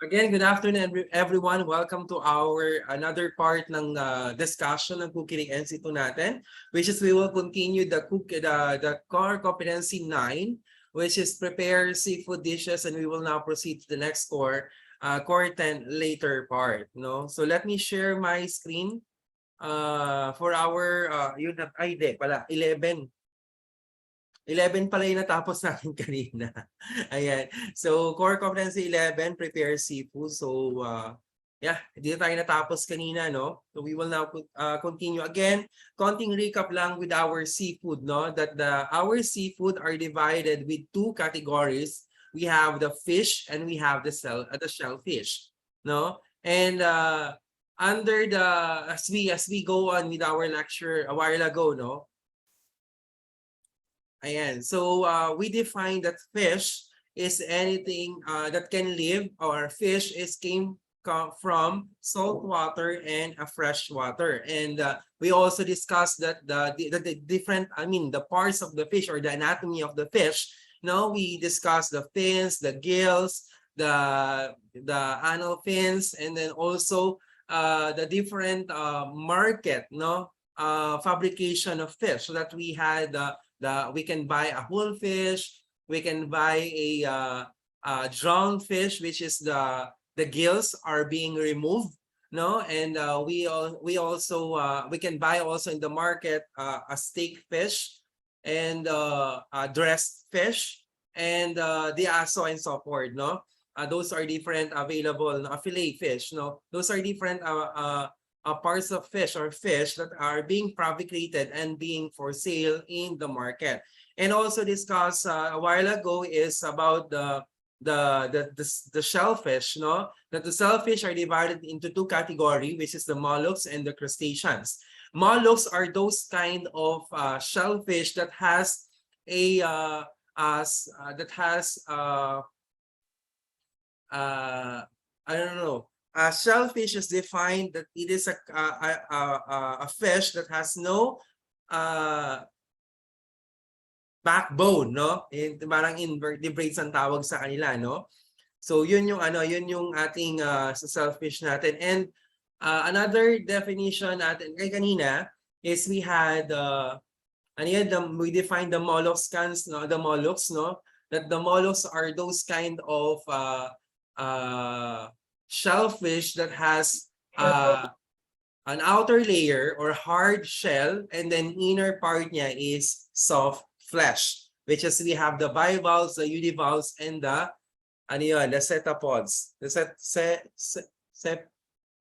Again, good afternoon everyone. Welcome to our another part ng discussion ng cooking NC2 natin, which is we will continue the core competency 9, which is prepare seafood dishes, and we will now proceed to the next core 10 later part. No, so let me share my screen for our yun ay di pala 11 pala yung natapos natin kanina. Ayan. So, core competency 11, prepare seafood. So, yeah, dito tayo natapos kanina, no? So, we will now continue. Again, konting recap lang with our seafood, no? That our seafood are divided with two categories. We have the fish and we have the shellfish, no? And under the, as we go on with our lecture a while ago, no? Ayan. So, we define that fish is anything that can live, or fish is came from salt water and fresh water. And we also discussed that the different, the parts of the fish or the anatomy of the fish. No, we discussed the fins, the gills, the anal fins, and then also the different market, no, fabrication of fish, so that we had we can buy a whole fish, we can buy a drowned fish, which is the gills are being removed, no, and we also we can buy also in the market a steak fish and a dressed fish and the aso and so forth, no. Those are different available, a fillet fish, no. Those are different parts of fish or fish that are being fabricated and being for sale in the market. And also discussed a while ago is about the shellfish, no? That the shellfish are divided into two categories, which is the mollusks and the crustaceans. Mollusks are those kind of shellfish that has a I don't know. Shellfish is defined that it is a fish that has no backbone, no? Parang invertebrates ang tawag sa kanila, no? So yun yung ating sa shellfish natin. And another definition natin kay kanina is we had we defined the molluscans, no? The mollusks, no? That the mollusks are those kind of shellfish that has an outer layer or hard shell, and then inner part niya is soft flesh, which is we have the bivalves, the univalves, and the the cephalopods. The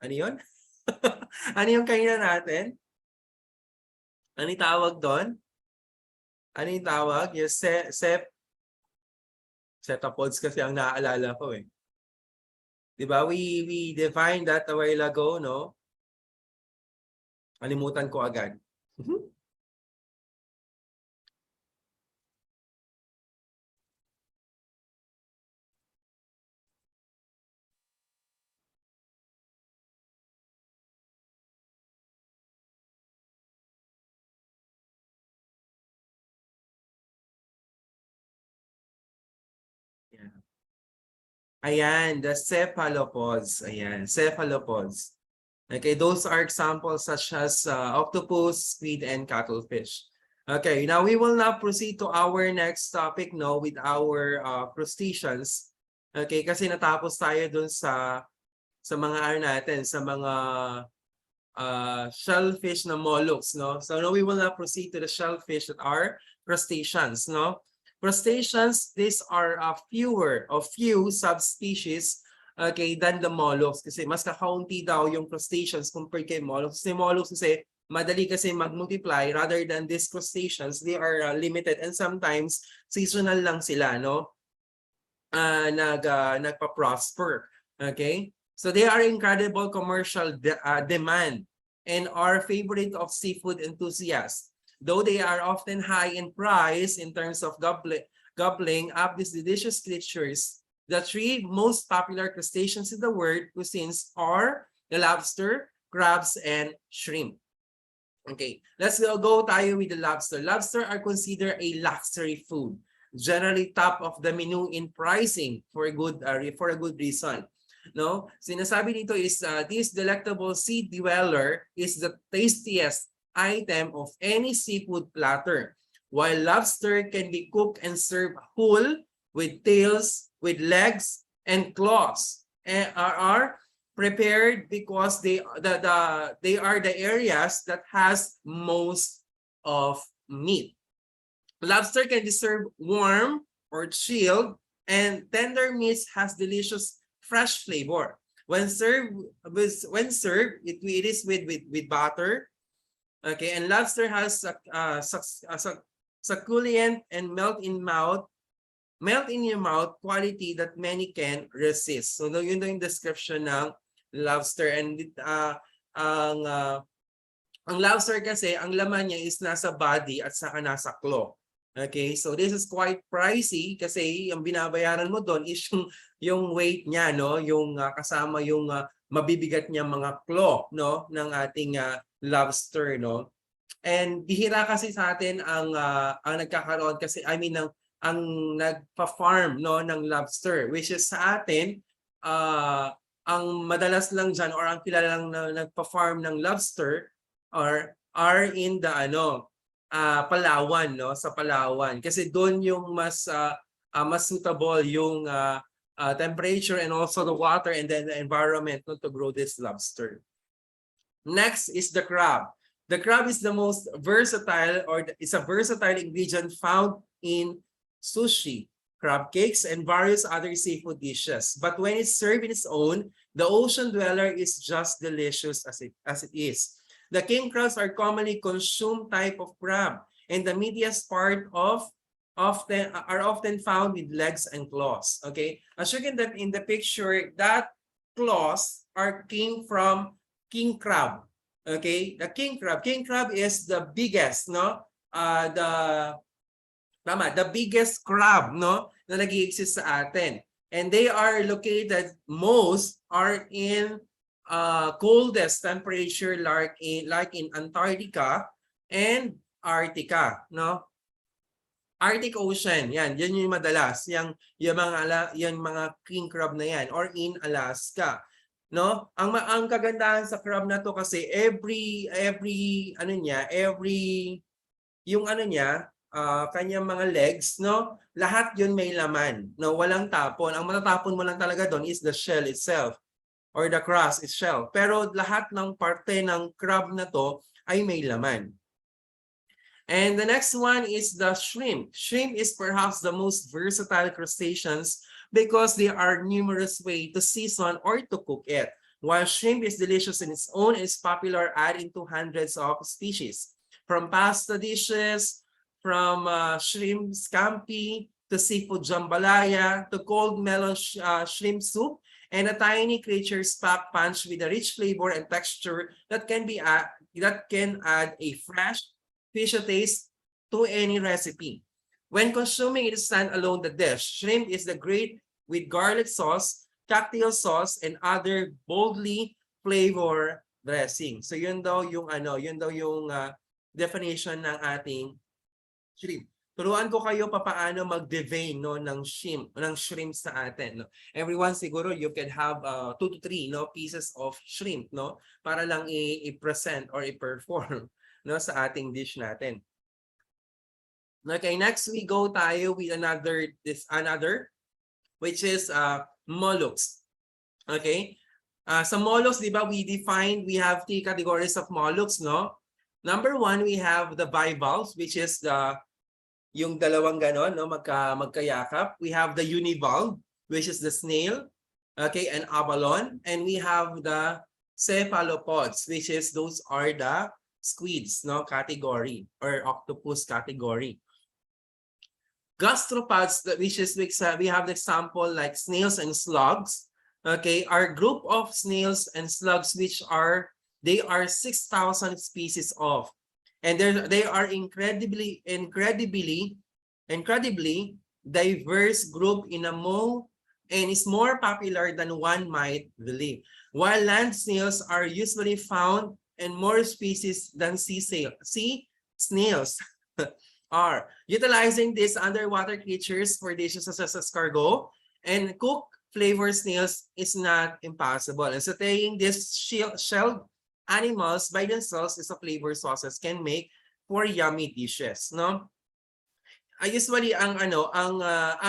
ano yun? Ano yung kanina natin? Ano yung tawag doon? Ano yung tawag? Yung cephalopods kasi ang naaalala ko eh. Diba? We defined that a while ago, no? Kalimutan ko agad. Yeah. Ayan, the cephalopods. Ayan, cephalopods. Okay, those are examples such as octopus, squid, and cuttlefish. Okay, now we will now proceed to our next topic, no, with our crustaceans. Okay, kasi natapos tayo dun sa mga natin, sa mga shellfish na mollusks, no. So now we will now proceed to the shellfish that are crustaceans, no. Crustaceans, these are few subspecies, okay, than the mollusks, kasi mas kakaunti daw yung crustaceans compared kay mollusks. Kasi mollusks kasi madali kasi mag-multiply, rather than these crustaceans, they are limited and sometimes seasonal lang sila, no, nagpa-prosper. Okay, so they are incredible commercial demand and are favorite of seafood enthusiasts. Though they are often high in price in terms of gobbling up these delicious creatures, the three most popular crustaceans in the world cuisines are the lobster, crabs, and shrimp. Okay, let's go tayo with the lobster. Lobster are considered a luxury food, generally top of the menu in pricing for a good reason. No? Sinasabi dito is this delectable sea dweller is the tastiest item of any seafood platter. While lobster can be cooked and served whole with tails, with legs, and claws, and are prepared because they are the areas that has most of meat. Lobster can be served warm or chilled, and tender meats has delicious fresh flavor. It is with butter. Okay, and lobster has succulent and melt in your mouth quality that many can resist. So yun yung description ng lobster, and ang lobster kasi ang laman niya is nasa body at saka nasa claw. Okay, so this is quite pricey kasi ang binabayaran mo doon is yung weight niya, no, yung kasama yung mabibigat niya mga claw, no, ng ating lobster, no. And bihira kasi sa atin ang nagkakaroon kasi ang nagpa-farm, no, ng lobster, which is sa atin ang madalas lang diyan or ang kilala lang na nagpa-farm ng lobster are in the Palawan, no, sa Palawan kasi doon yung mas suitable yung temperature and also the water and then the environment, no, to grow this lobster. Next is the crab. The crab is the most versatile, or is a versatile ingredient found in sushi, crab cakes, and various other seafood dishes. But when it's served in its own, the ocean dweller is just delicious as it is. The king crabs are commonly consumed type of crab, and the meatiest part often found with legs and claws. Okay, as you can see in the picture, that claws came from king crab. Okay, the king crab. King crab is the biggest, no? The biggest crab, no, na nag-exist sa atin. And they are located, most are in coldest temperature like in Antarctica and Arctica, no? Arctic Ocean, yan yung madalas, yung mga king crab na yan, or in Alaska, no? Ang kagandahan sa crab na to kasi every kanyang mga legs, no? Lahat yun may laman, no? Walang tapon. Ang matatapon mo lang talaga doon is the shell itself or the crust itself. Pero lahat ng parte ng crab na to ay may laman. And the next one is the shrimp. Shrimp is perhaps the most versatile crustaceans because there are numerous ways to season or to cook it. While shrimp is delicious in its own, it is popular adding to hundreds of species. From pasta dishes, from shrimp scampi, to seafood jambalaya, to cold melon shrimp soup, and a tiny creature packed punch with a rich flavor and texture that can add a fresh fish taste to any recipe. When consuming it standalone the dish, shrimp is the great with garlic sauce, cocktail sauce, and other boldly flavor dressing. So yun daw yung definition ng ating shrimp. Turuan ko kayo paano mag-devein, no, ng shrimp sa atin, no. Everyone siguro you can have 2 to 3, no, pieces of shrimp, no, para lang i-present or i-perform, no, sa ating dish natin. Okay, next we go tayo with another which is mollusks. Okay? Sa mollusks, di ba, we have 3 categories of mollusks, no? Number 1, we have the bivalves, which is yung dalawang ganon, no, magkayakap. We have the univalve, which is the snail, okay, and abalone, and we have the cephalopods, which is those are the squids, no, category, or octopus category. Gastropods, which is we have the example like snails and slugs, okay, are group of snails and slugs which they are 6,000 species of. And they are incredibly diverse group and is more popular than one might believe. While land snails are usually found in more species than sea snails are. Utilizing these underwater creatures for dishes such as escargot and cook flavor snails is not impossible. And sauteing these shelled animals by themselves is a flavor sauces can make for yummy dishes, no? Usually ang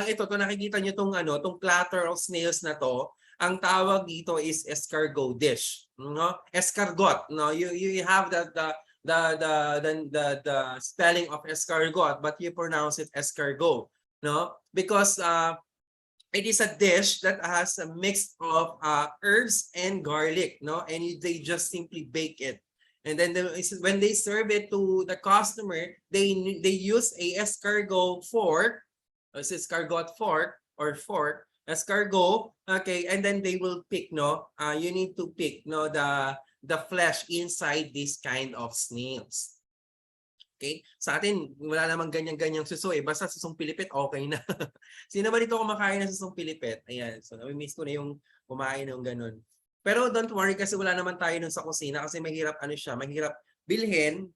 ito to nakikita niyo tong tong platter of snails na to, ang tawag dito is escargot dish, no? Escargot, no? You have the spelling of escargot, but you pronounce it escargot, no? Because it is a dish that has a mix of herbs and garlic, no? And they just simply bake it. And then when they serve it to the customer, they use a escargot fork, escargot fork or fork, escargot, okay, and then they will pick, no? You need to pick, no, the flesh inside this kind of snails. Okay? Sa atin, wala namang ganyan-ganyang suso eh. Basta susong pilipit, okay na. Sino ba dito kumakain ng susong pilipit? Ayan. So, nami-miss ko na yung kumain ng ganun. Pero don't worry kasi wala naman tayo nun sa kusina kasi mahirap siya, mahirap bilhin.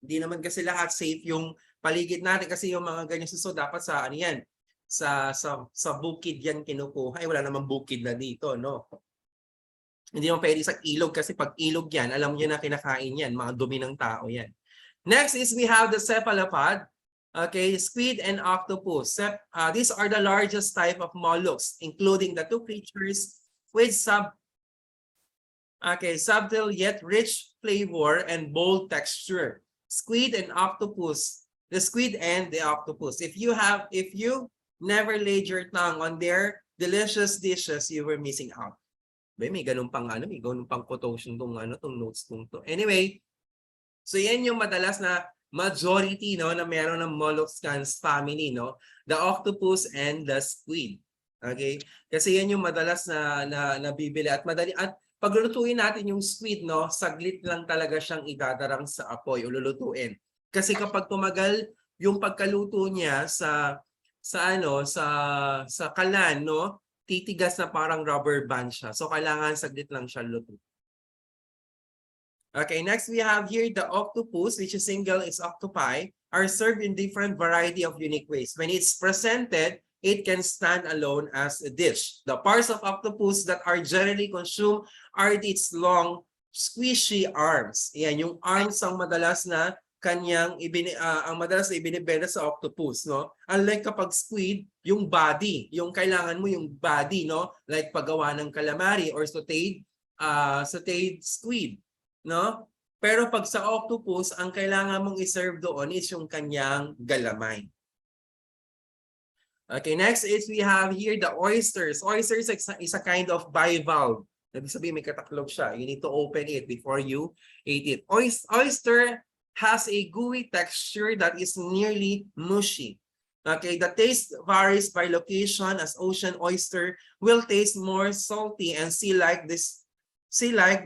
Hindi naman kasi lahat safe yung paligid natin kasi yung mga ganyang suso dapat sa yan. Sa bukid yan kinukuha. Ay, wala namang bukid na dito, no? Hindi naman pwede sa ilog kasi pag ilog yan, alam niyo na kinakain yan. Mga dumi ng tao yan. Next is we have the cephalopod, okay, squid and octopus. These are the largest type of mollusks, including the two creatures with subtle yet rich flavor and bold texture. Squid and octopus, the squid and the octopus. If you never laid your tongue on their delicious dishes, you were missing out. May ganun pang quotation tong notes tong to. Anyway, so yan yung madalas na majority, no, na meron ng molluscans family, no, the octopus and the squid. Okay? Kasi yan yung madalas na nabibili at madali at paglulutuin natin yung squid, no, saglit lang talaga siyang idadarang sa apoy o lulutuin. Kasi kapag tumagal yung pagkaluto niya sa kalan, no, titigas na parang rubber band siya. So kailangan saglit lang siya lutuin. Okay, next we have here the octopus, which is single is octopi, are served in different variety of unique ways. When it's presented, it can stand alone as a dish. The parts of octopus that are generally consumed are its long, squishy arms. Yan, yung arms ang madalas na ibinibenta sa octopus, no? Unlike kapag squid, yung body, yung kailangan mo yung body, no? Like paggawa ng calamari or sauteed squid. No? Pero pag sa octopus, ang kailangan mong iserve doon is yung kanyang galamay. Okay, next is we have here the oysters. Oysters is a kind of bivalve. Ibig sabihin may kataklog siya. You need to open it before you eat it. Oyster has a gooey texture that is nearly mushy. Okay, the taste varies by location as ocean oyster will taste more salty and sea-like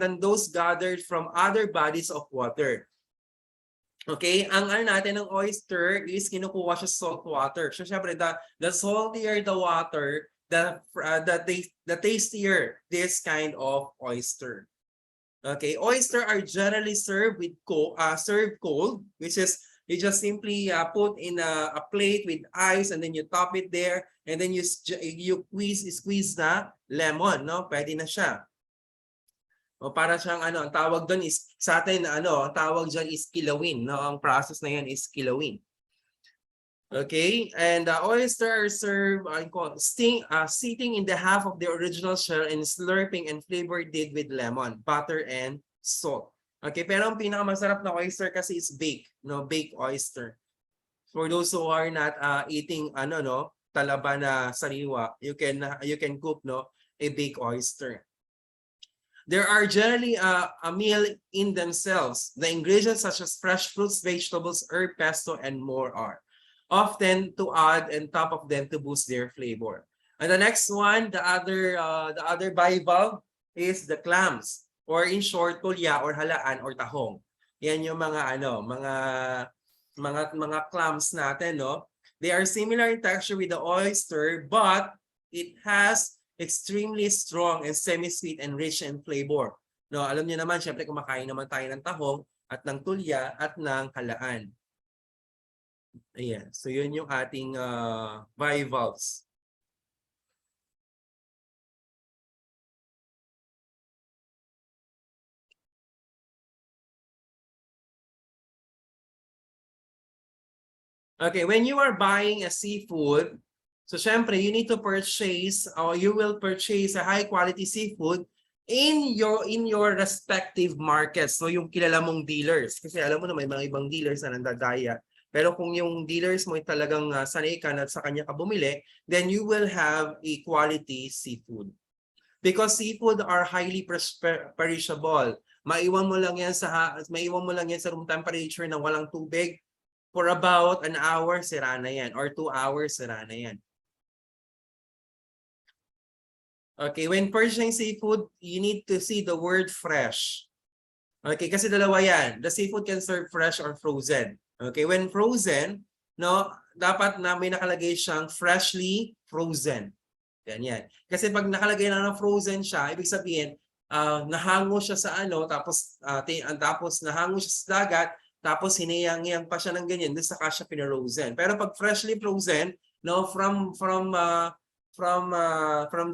than those gathered from other bodies of water. Okay, ang natin ng oyster is kinukuha siya salt water. So syempre the saltier the water, the tastier this kind of oyster. Okay, oyster are generally served cold, which is you just simply put in a plate with ice and then you top it there and then you squeeze na lemon, no? Pwede na siya. O para siyang ang tawag doon is sa atin ang tawag diyan is kilawin, no? Ang process na yan is kilawin. Okay, and the oyster are served sitting in the half of the original shell and slurping and flavored it with lemon, butter and salt. Okay, pero ang pinakamasarap na oyster kasi is baked, no? Baked oyster. For those who are not eating talaba na sariwa, you can cook, no, a baked oyster. There are generally a meal in themselves. The ingredients such as fresh fruits, vegetables, herb, pesto, and more are often to add on top of them to boost their flavor. And the next one, the other bivalve is the clams, or in short, tulya or halaan or tahong. Yan yung mga clams natin, no? They are similar in texture with the oyster, but it has extremely strong and semi-sweet and rich in flavor. No, alam niyo naman, syempre kumakain naman tayo ng tahong at ng tulya at ng halaan. Ayan. So yun yung ating bivalves. Okay, when you are buying a seafood, so syempre, you need to purchase or you will purchase a high quality seafood in your respective markets. So yung kilala mong dealers. Kasi alam mo na may mga ibang dealers na nandadaya. Pero kung yung dealers mo ay talagang sanay ka na sa kanya ka bumili, then you will have a quality seafood. Because seafood are highly perishable. Maiwan mo lang yan sa room temperature na walang tubig for about an hour, sira na yan. Or 2 hours, sira na yan. Okay, when purchasing seafood, you need to see the word fresh. Okay, kasi dalawa yan. The seafood can serve fresh or frozen. Okay, when frozen, no, dapat na may nakalagay siyang freshly frozen. Ganyan. Kasi pag nakalagay na ng frozen siya, ibig sabihin, nahango siya sa ano, tapos nahango siya sa dagat, tapos hiniyang-hiyang pa siya ng ganyan, doon saka siya pinarozen. Pero pag freshly frozen, no, from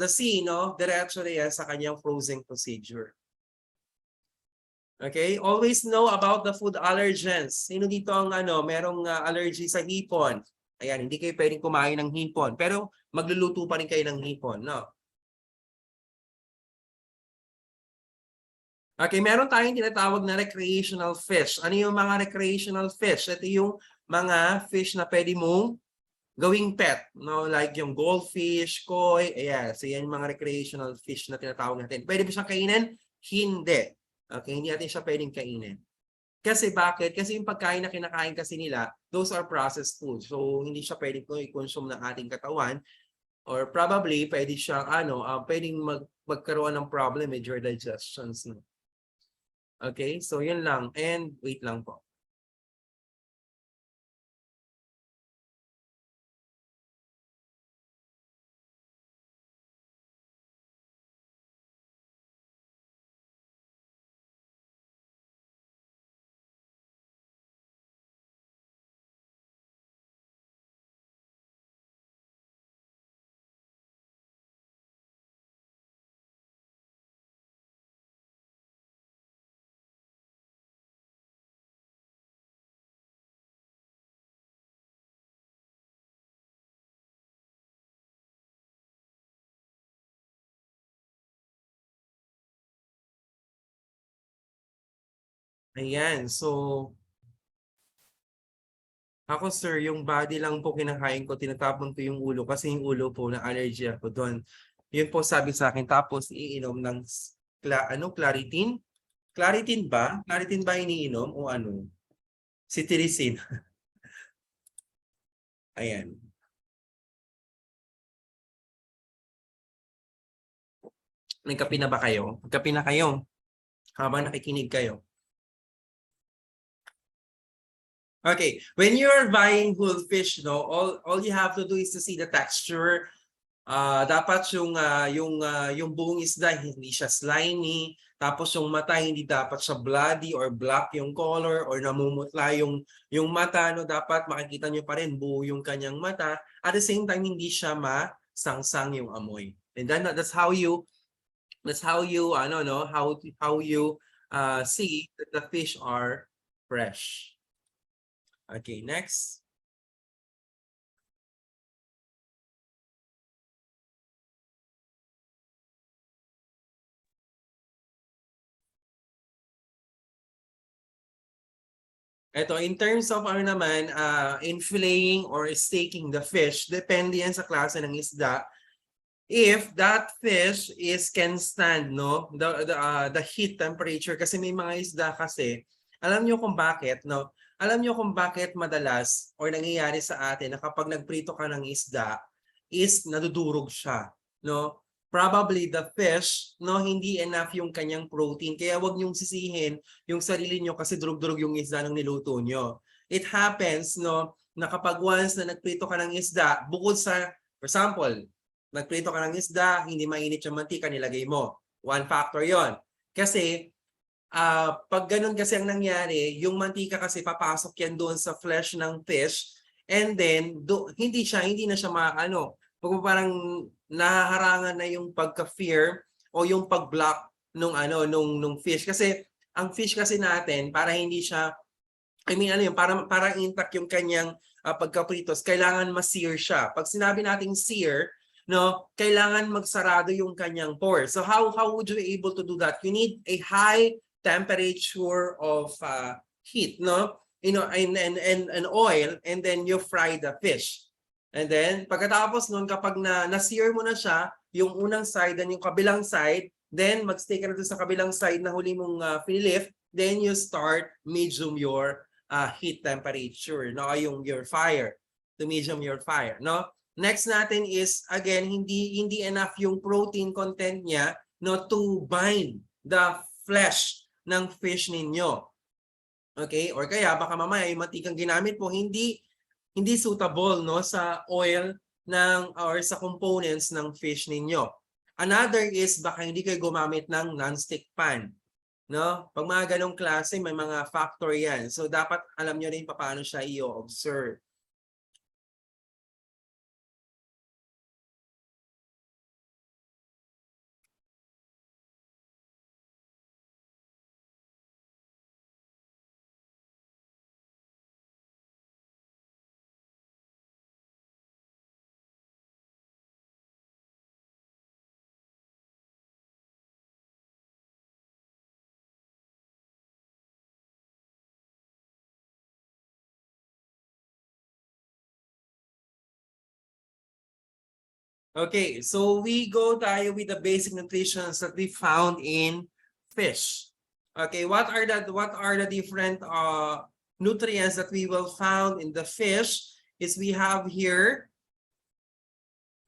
the sea, no, diretso na yan sa kanyang frozen procedure. Okay, always know about the food allergens. Sino dito ang merong allergy sa hipon? Ayan, hindi kayo pwedeng kumain ng hipon, pero magluluto pa rin kayo ng hipon, no? Okay, meron tayong tinatawag na recreational fish. Ano yung mga recreational fish? Ito yung mga fish na pwede mong gawing pet, no? Like yung goldfish, koi, ayan. So yan yung mga recreational fish na tinatawag natin. Pwede ba siyang kainin? Hindi. Okay, hindi natin siya pwedeng kainin. Kasi bakit? Kasi yung pagkain na kinakain kasi nila, those are processed food. So hindi siya pwedeng i-consume ng ating katawan, or probably pwede siyang pwedeng magkaroon ng problem with your digestions. No? Okay, so yun lang. And wait lang po. Ayan, so ako sir, yung body lang po kinakain ko, tinatapon ko yung ulo kasi yung ulo po na allergy ako doon. Yun po sabi sa akin, tapos iinom ng Claritin? Claritin ba? Claritin ba iniinom o ano? Cetirizine. Ayan. Nagkape na ba kayo? Nagkape na kayo habang nakikinig kayo. Okay, when you're buying whole fish, no, all you have to do is to see the texture. Dapat yung buong isda hindi siya slimy, tapos yung mata hindi dapat siya bloody or black yung color or namumutla yung mata, no, dapat makikita niyo pa rin buo yung kanyang mata. At the same time hindi siya masangsang yung amoy. And then that's how you see that the fish are fresh. Okay, next. Ito, in terms of in filleting or staking the fish, depende yan sa klase ng isda. If that fish can stand the heat temperature, kasi may mga isda kasi, alam niyo kung bakit, no? Alam niyo kung bakit madalas or nangyayari sa atin na kapag nagprito ka ng isda is nadudurog siya, no? Probably the fish, no, hindi enough yung kanyang protein. Kaya wag niyong sisihin yung sarili niyo kasi durog-durog yung isda ng niluto niyo. It happens, no, na kapag once na nagprito ka ng isda, bukod sa, for example, nagprito ka ng isda, hindi mainit yung mantika, nilagay mo. One factor yon. Kasi, pag ganun kasi ang nangyari, yung mantika kasi papasok yan doon sa flesh ng fish, and then, hindi na siya parang nahaharangan na yung pagka-fear o yung pag-block nung fish. Kasi, ang fish kasi natin, para hindi siya, parang intact yung kanyang pagkapritos, kailangan ma-sear siya. Pag sinabi nating sear, no, kailangan magsarado yung kanyang pores. So how would you be able to do that? You need a high temperature of heat, no? You know, and oil, and then you fry the fish. And then pagkatapos nun, kapag na-sear mo na siya, yung unang side and yung kabilang side, then magstay ka na doon sa kabilang side na huli mong pinilift, then you start medium your heat temperature, no? Your fire, to medium your fire, no? Next natin is, again, hindi enough yung protein content niya, no, to bind the flesh ng fish ninyo. Okay? Or kaya baka mamaya yung mantikang ginamit po hindi suitable, no, sa oil or sa components ng fish ninyo. Another is baka hindi kayo gumamit ng non-stick pan, no? Pag mga ganong klase, may mga factor yan. So dapat alam nyo rin paano siya i-observe. Okay, so we go tayo with the basic nutritions that we found in fish. Okay, what are the different nutrients that we will found in the fish? Is we have here,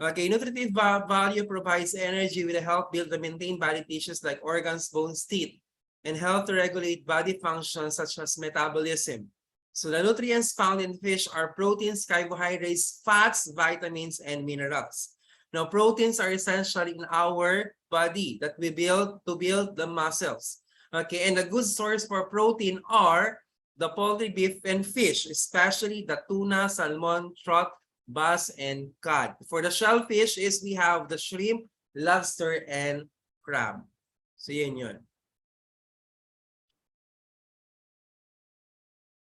okay, nutritive value provides energy with a help build and maintain body tissues like organs, bones, teeth, and help to regulate body functions such as metabolism. So the nutrients found in fish are proteins, carbohydrates, fats, vitamins, and minerals. Now, proteins are essential in our body that we build to build the muscles. Okay, and a good source for protein are the poultry, beef, and fish, especially the tuna, salmon, trout, bass, and cod. For the shellfish is we have the shrimp, lobster, and crab. So yun.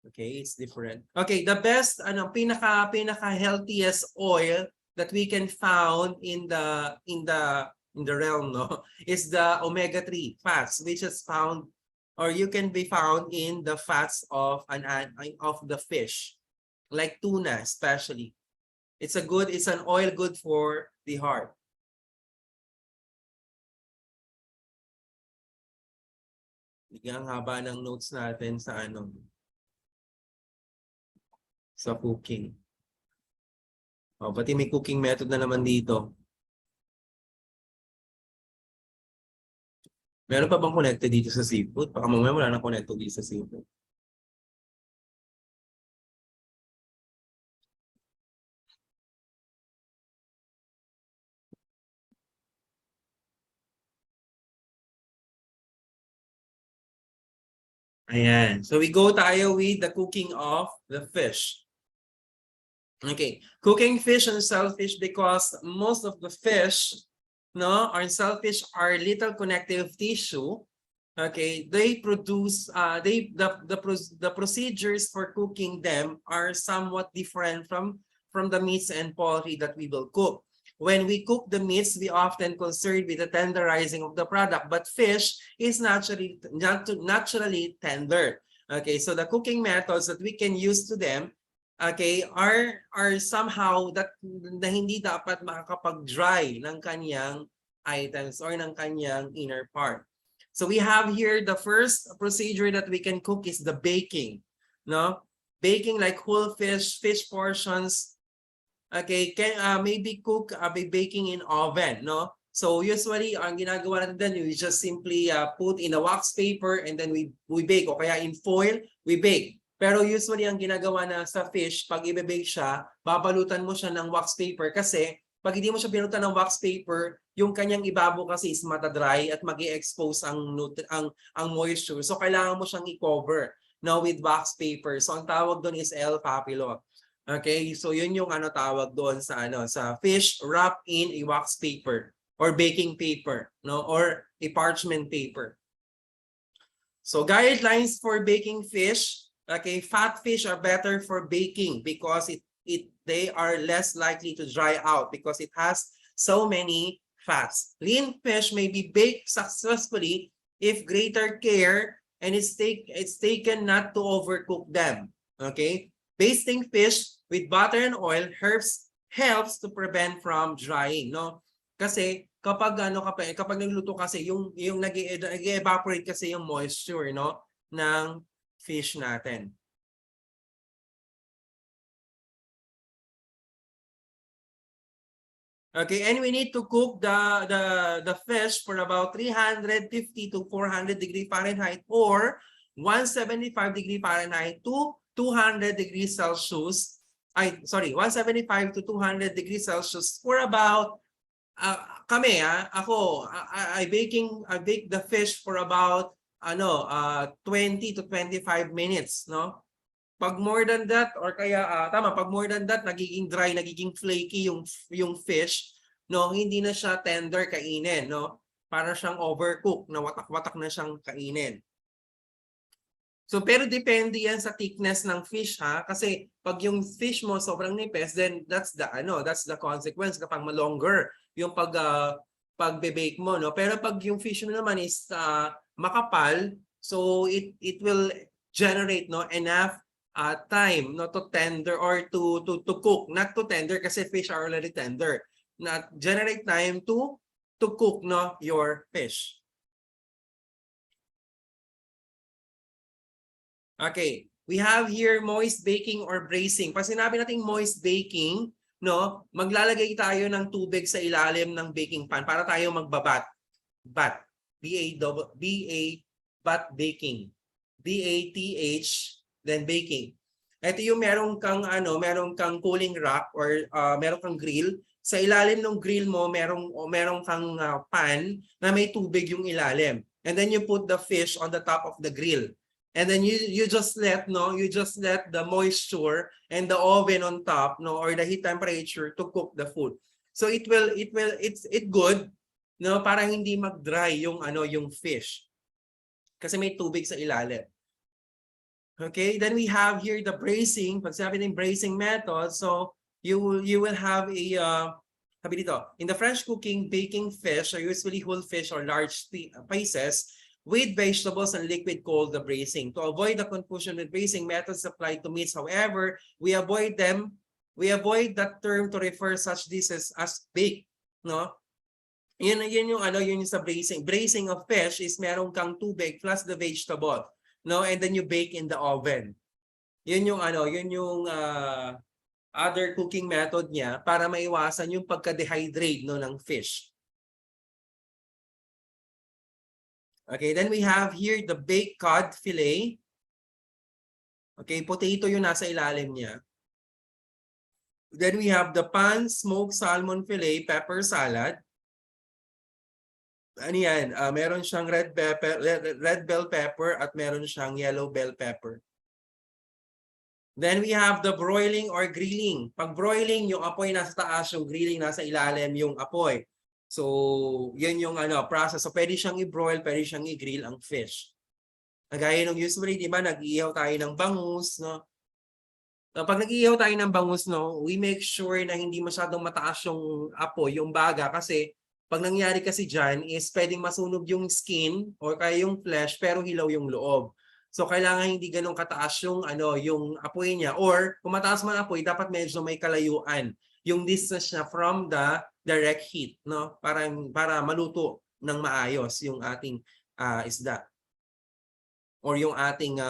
Okay, it's different. Okay, the best, pinaka healthiest oil that we can found in the realm, no, is the omega-3 fats, which is found, or you can be found in the fats of the fish, like tuna especially. It's an oil good for the heart. Ang haba ng notes natin sa sa cooking. Oh, pati may cooking method na naman dito. Meron pa bang connected dito sa seafood? Baka mamaya wala na connected dito sa seafood. Ayan. So we go tayo with the cooking of the fish. Okay, cooking fish and shellfish, because most of the fish, no, or shellfish are little connective tissue. Okay, they produce the procedures for cooking them are somewhat different from the meats and poultry that we will cook. When we cook the meats, we often concerned with the tenderizing of the product, but fish is naturally tender. Okay, so the cooking methods that we can use to them, okay, are somehow that na hindi dapat makakapag-dry ng kanyang items or ng kanyang inner part. So we have here the first procedure that we can cook is the baking, no? Baking like whole fish portions. Okay, can maybe cook by baking in oven, no? So usually ang ginagawa natin then we just simply put in a wax paper and then we bake, o kaya in foil we bake. Pero usually ang ginagawa na sa fish, pag i-bake siya, babalutan mo siya ng wax paper kasi pag hindi mo siya binutan ng wax paper, yung kanyang ibabaw kasi is mata-dry at mag-i-expose ang moisture. So kailangan mo siyang i-cover now with wax paper. So ang tawag doon is El Papilot. Okay? So yun yung tawag doon sa sa fish wrapped in a wax paper or baking paper, no, or a parchment paper. So guidelines for baking fish. Okay, fat fish are better for baking because they are less likely to dry out because it has so many fats. Lean fish may be baked successfully if greater care and it's taken not to overcook them. Okay? Basting fish with butter and oil helps to prevent from drying, no? Kasi kapag kapag nagluto kasi yung nag-evaporate kasi yung moisture, no, ng fish natin. Okay, and we need to cook the fish for about 350 to 400 degree Fahrenheit or 175 degree Fahrenheit to 200 degrees Celsius. 175 to 200 degrees Celsius for about I bake the fish for about 20 to 25 minutes, no? Pag more than that or kaya pag more than that nagiging dry, nagiging flaky yung fish, no, hindi na siya tender kainin, no? Para siyang overcook, na watak-watak na siyang kainin. So pero depende yan sa thickness ng fish ha, kasi pag yung fish mo sobrang nipis, then that's the consequence kapag longer yung pagbe-bake mo, no? Pero pag yung fish mo naman is makapal, so it will generate no enough time no to tender or to cook, not to tender kasi fish are already tender, not generate time to cook no your fish. Okay, we have here moist baking or bracing. Pag sinabi nating moist baking, no, maglalagay tayo ng tubig sa ilalim ng baking pan para tayo magbabat. Bat. Bat baking. BATH then baking. Ito yung meron kang cooling rack or meron kang grill. Sa ilalim ng grill mo, meron kang pan na may tubig yung ilalim. And then you put the fish on the top of the grill. And then you just let the moisture and the oven on top or the heat temperature to cook the food. So it's good no para hindi mag-dry yung fish. Kasi may tubig sa ilalim. Okay, then we have here the bracing. Pag sabi ng bracing method, so you will have in the French cooking, baking fish are usually whole fish or large pieces with vegetables and liquid called the bracing. To avoid the confusion with bracing methods applied to meats, however, we avoid that term to refer such dishes as baked, no? Yun yung sa bracing. Bracing of fish is meron kang tubig plus the vegetable, no? And then you bake in the oven. Yun yung other cooking method niya para maiwasan yung pagka-dehydrate no ng fish. Okay, then we have here the baked cod fillet. Okay, potato yung nasa ilalim niya. Then we have the pan smoked salmon fillet pepper salad. Ano yan? Meron siyang red bell pepper at meron siyang yellow bell pepper. Then we have the broiling or grilling. Pag broiling, yung apoy nasa taas, yung grilling nasa ilalim yung apoy. So, yan yung process. So, pwede siyang i-broil, pwede siyang i-grill ang fish. Kagaya nung usually, di ba, nag-iihaw tayo ng bangus, no? Pag nag-iihaw tayo ng bangus, no, we make sure na hindi masyadong mataas yung apoy, yung baga, kasi pag nangyari kasi dyan is pwedeng masunog yung skin or kaya yung flesh, pero hilaw yung loob. So, kailangan hindi ganun kataas yung apoy niya. Or, kung mataas man apoy, dapat medyo may kalayuan yung distance niya from the direct heat, no? Para maluto ng maayos yung ating isda or yung ating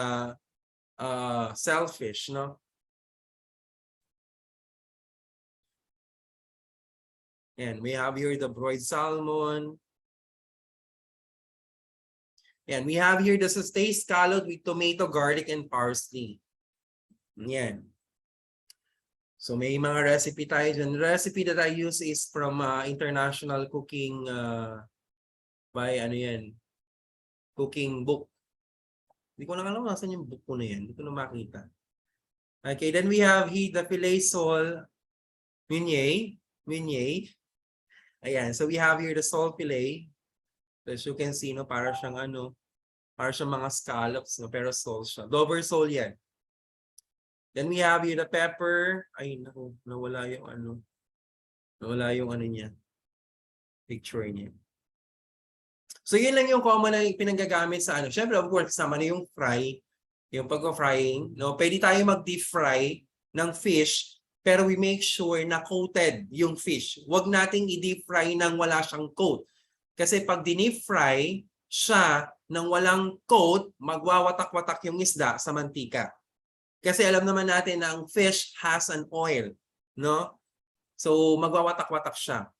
shellfish, no? And we have here the broiled salmon. And we have here the sauté scallop with tomato, garlic, and parsley. Yan. So may mga recipe tayo dyan. The recipe that I use is from International Cooking by cooking book. Hindi ko na alam nasan yung book ko na yan. Hindi ko na makita. Okay, then we have here the filet sole meunier. Ayan, so we have here the sole filet. As you can see, no, para siyang mga scallops, no, pero sole siya. Dover sole yan. Then we have here the pepper. Ay, naku, nawala yung ano. Nawala yung ano niya. Picture niya. So yun lang yung common na pinanggagamit sa ano. Syempre, of course, kasama na yung fry. Yung pag-frying. No? Pwede tayo mag-deep fry ng fish, pero we make sure na coated yung fish. Huwag nating i-deep fry nang wala siyang coat. Kasi pag dinip fry siya nang walang coat, magwawatak-watak yung isda sa mantika. Kasi alam naman natin na ang fish has an oil, no? So magwawatak-watak siya.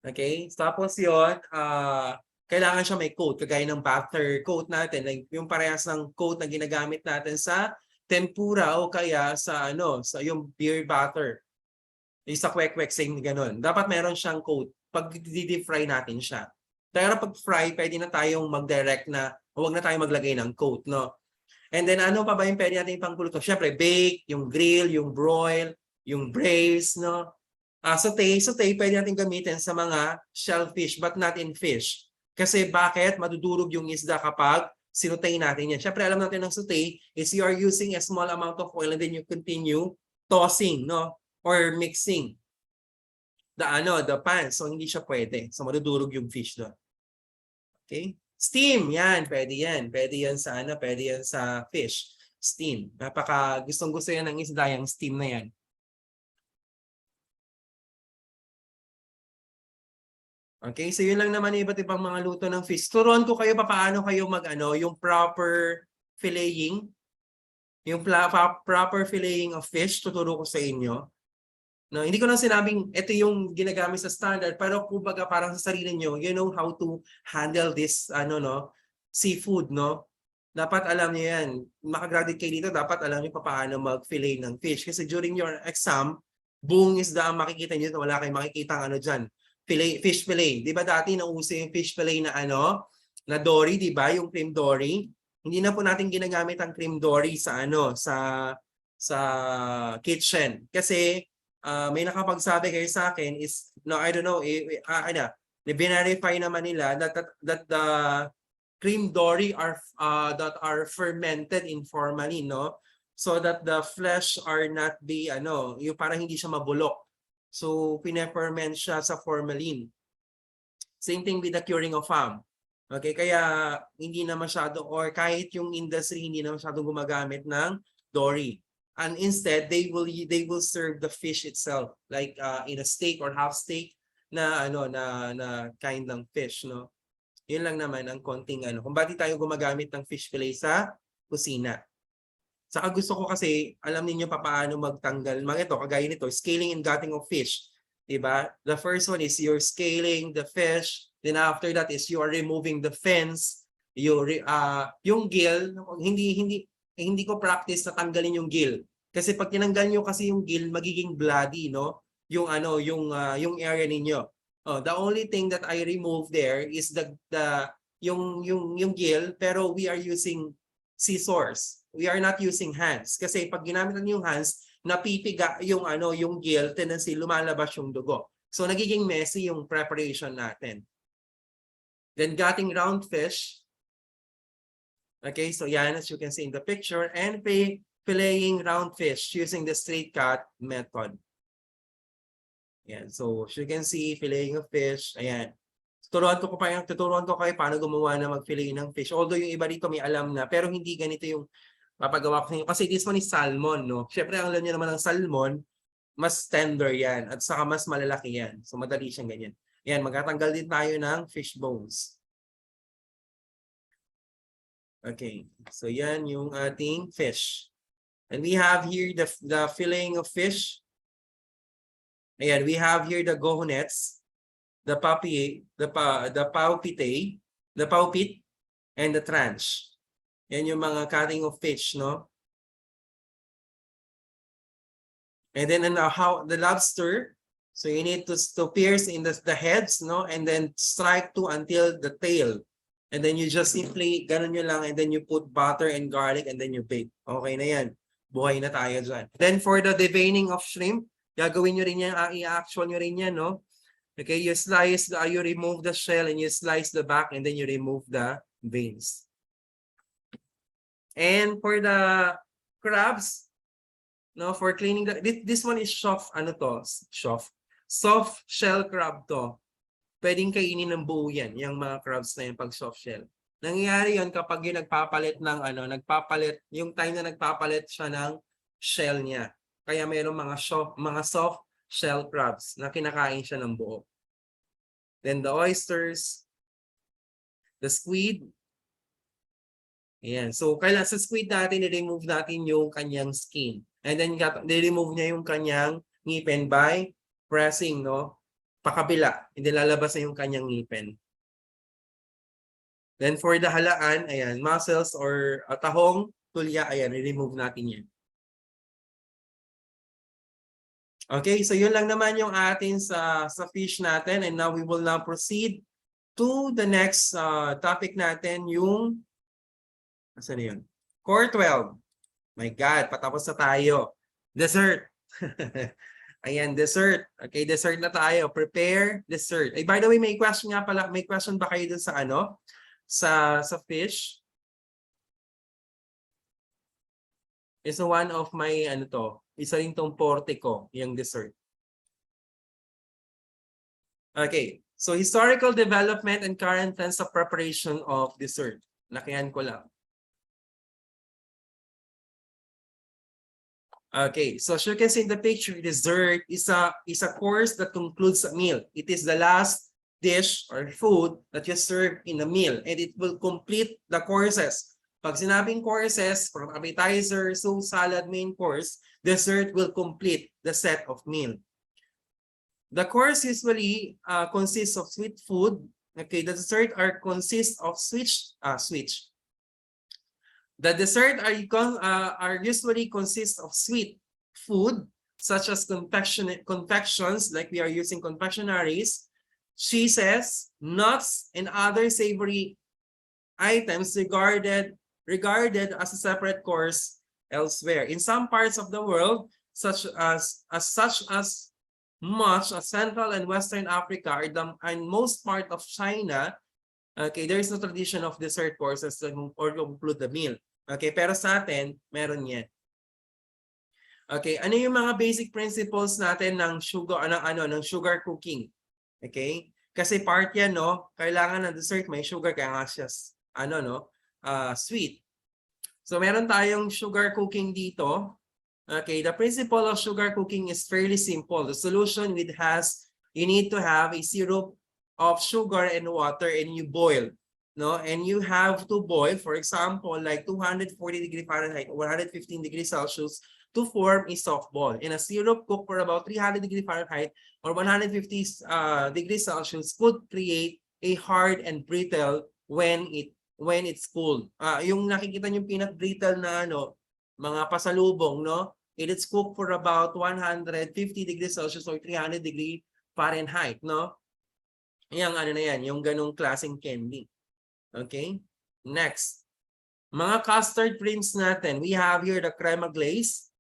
Okay? Tapos 'yon, kailangan siya may coat, kagaya ng butter coat natin, like yung parehas ng coat na ginagamit natin sa tempura o kaya sa ano, sa yung beer butter. Yung sa kwek-kwek, same ganun. Dapat meron siyang coat pag di-deep fry natin siya. Pero pag fry, pwede na tayong mag-direct na huwag na tayong maglagay ng coat, no? And then ano pa ba yung pwede natin pangkuluto? Siyempre, bake, yung grill, yung broil, yung braise, no? Saute, pwede natin gamitin sa mga shellfish but not in fish. Kasi bakit? Madudurog yung isda kapag sinutay natin yan. Siyempre, alam natin ng saute is you are using a small amount of oil and then you continue tossing, no? Or mixing the pan. So, hindi siya pwede. So, madudurog yung fish doon. Okay? Steam, yan. Pwede yan. Pwede yan sa pwede yan sa fish. Steam. Napaka gustong-gusto yan ng isda, yung steam na yan. Okay, so yun lang naman yung iba't ibang mga luto ng fish. Turuan ko kayo paano kayo yung proper filleting. Yung proper filleting of fish, tuturo ko sa inyo. No, hindi ko lang sinabing ito yung ginagamit sa standard, pero kumbaga parang sa sarili nyo, you know how to handle this seafood, no? Dapat alam niyo yan. Makagraduate kayo dito, dapat alam niyo paano mag-fillet ng fish. Kasi during your exam, buong isda ang makikita niyo, wala kayong makikita dyan. Fish fillet. Di ba dati nauso yung fish fillet na na dory, di ba? Yung cream dory. Hindi na po natin ginagamit ang cream dory sa sa kitchen. Kasi may nakapagsabi kayo sa akin is, no, I don't know, verify naman nila that the cream dory that are fermented in formalin, no? So that the flesh are not yung parang hindi siya mabulok. So, pine-ferment siya sa formalin. Same thing with the curing of ham. Okay, kaya hindi na masyado, or kahit yung industry hindi na masyadong gumagamit ng dory. And instead, they will serve the fish itself, like in a steak or half steak na na kind ng fish, no? Yun lang naman ang konting kung bakit tayo gumagamit ng fish fillet sa kusina. Saka gusto ko kasi, alam niyo paano magtanggal. Kagaya nito, scaling and gutting of fish. Diba? The first one is you're scaling the fish. Then after that is you are removing the fins. Yung gill, hindi ko practice na tanggalin yung gill. Kasi pag tinanggal nyo kasi yung gill, magiging bloody, no? Yung yung area ninyo. The only thing that I remove there is yung gill, pero we are using scissors. We are not using hands. Kasi pag ginamit natin yung hands, napipiga yung yung gill, tendency lumalabas yung dugo. So nagiging messy yung preparation natin. Then gutting round fish. Okay, so yan, as you can see in the picture, and filleting round fish using the straight cut method. Yan, so as you can see, filleting of fish, ayan. Tuturuan ko kayo paano gumawa na mag-fillet ng fish. Although yung iba dito may alam na, pero hindi ganito yung papagawa ko ninyo. Kasi this one is salmon, no? Siyempre, ang alam niyo naman ng salmon, mas tender yan. At saka mas malalaki yan. So, madali siyang ganyan. Yan, magtatanggal din tayo ng fish bones. Okay. So, yan yung ating fish. And we have here the filleting of fish. Ayan, we have here the gohonets, the paupit, and the tranche. Yan yung mga cutting of fish, no? And then how the lobster, so you need to pierce in the heads, no? And then strike until the tail. And then you just simply, ganun nyo lang, and then you put butter and garlic, and then you bake. Okay na yan. Buhay na tayo dyan. Then for the deveining of shrimp, gagawin nyo rin yan, i-action nyo rin yan, no? Okay, you remove the shell, and you slice the back, and then you remove the veins. And for the crabs, no, for cleaning the this one is soft shell crab to. Pwedeng kainin ng buo yan, yung mga crabs na yan pag soft shell. Nangyayari yon kapag yung nagpapalit ng yung time na nagpapalit siya ng shell niya. Kaya mayroong mga soft shell crabs na kinakain siya ng buo. Then the oysters, the squid. Ayan. So, kailan sa squid natin, i-remove natin yung kanyang skin. And then, i-remove niya yung kanyang ngipin by pressing, no? Pakabila. Hindi lalabas na yung kanyang ngipin. Then, for the halaan, ayan, muscles or tahong, tulya, ayan, i-remove natin yan. Okay, so yun lang naman yung atin sa fish natin. And now, we will now proceed to the next topic natin, yung asan yun? Core 12. My God, patapos na tayo. Dessert. Ayan, dessert. Okay, dessert na tayo. Prepare dessert. Ay, by the way, may question nga pala. May question ba kayo dun sa sa fish? It's one of my, isa rin tong porte ko, yung dessert. Okay, so historical development and current tense of preparation of dessert. Lakihan ko lang. Okay, so as you can see in the picture, dessert is a course that concludes a meal. It is the last dish or food that you serve in a meal, and it will complete the courses. Pag sinabing courses, from appetizer, soup, salad, main course, dessert will complete the set of meal. The course usually consists of sweet food. Okay, the dessert consists of The dessert are usually consist of sweet food such as confections, like we are using confectionaries, cheeses, nuts, and other savory items regarded as a separate course elsewhere. In some parts of the world, such as much as Central and Western Africa and most part of China, okay, there is no tradition of dessert courses or to include the meal. Okay, pero sa atin, meron yan. Okay, ano yung mga basic principles natin ng sugar cooking? Okay? Kasi part yan, no? Kailangan ng dessert may sugar kaya nga siya sweet. So meron tayong sugar cooking dito. Okay, the principle of sugar cooking is fairly simple. The solution you need to have a syrup of sugar and water, and you boil, no? And you have to boil, for example, like 240 degrees Fahrenheit or 115 degrees Celsius to form a soft ball. And a syrup cooked for about 300 degrees Fahrenheit or 150 degrees Celsius could create a hard and brittle when it's cooled. Yung nakikita niyo peanut brittle na mga pasalubong, no? It is cooked for about 150 degrees Celsius or 300 degrees Fahrenheit, no? Yung na yan, yung ganong klaseng candy. Okay? Next. Mga custard creams natin. We have here the crema glaze.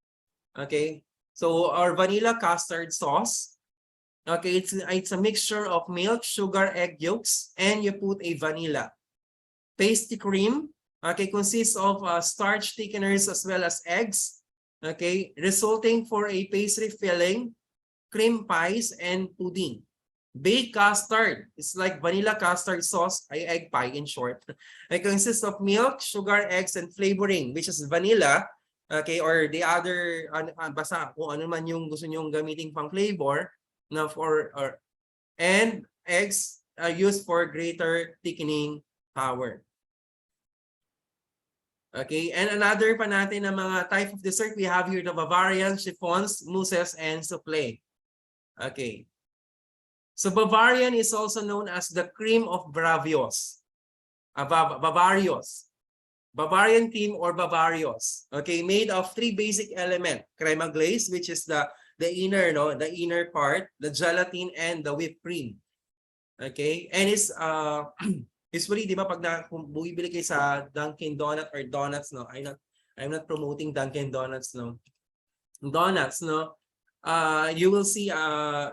Okay? So, our vanilla custard sauce. Okay, it's a mixture of milk, sugar, egg yolks, and you put a vanilla. Pasty cream, okay, consists of starch thickeners as well as eggs. Okay, resulting for a pastry filling, cream pies, and pudding. Baked custard is like vanilla custard sauce, egg pie in short. It consists of milk, sugar, eggs, and flavoring, which is vanilla, okay, or the other, basta kung ano man yung gusto nyong gamitin pang flavor, and eggs are used for greater thickening power. Okay, and another pa natin na mga type of dessert, we have here the Bavarian chiffons, mousses, and souffle. Okay. So Bavarian is also known as the cream of Bavarios. Bavarian cream or Bavarios. Okay, made of three basic elements: crema glaze, which is the inner part, the gelatin, and the whipped cream. Okay, and it's usually, di ba, pag bumibili kayo sa Dunkin' Donut or Donuts, no? I'm not promoting Dunkin' Donuts, no? Donuts, no? You will see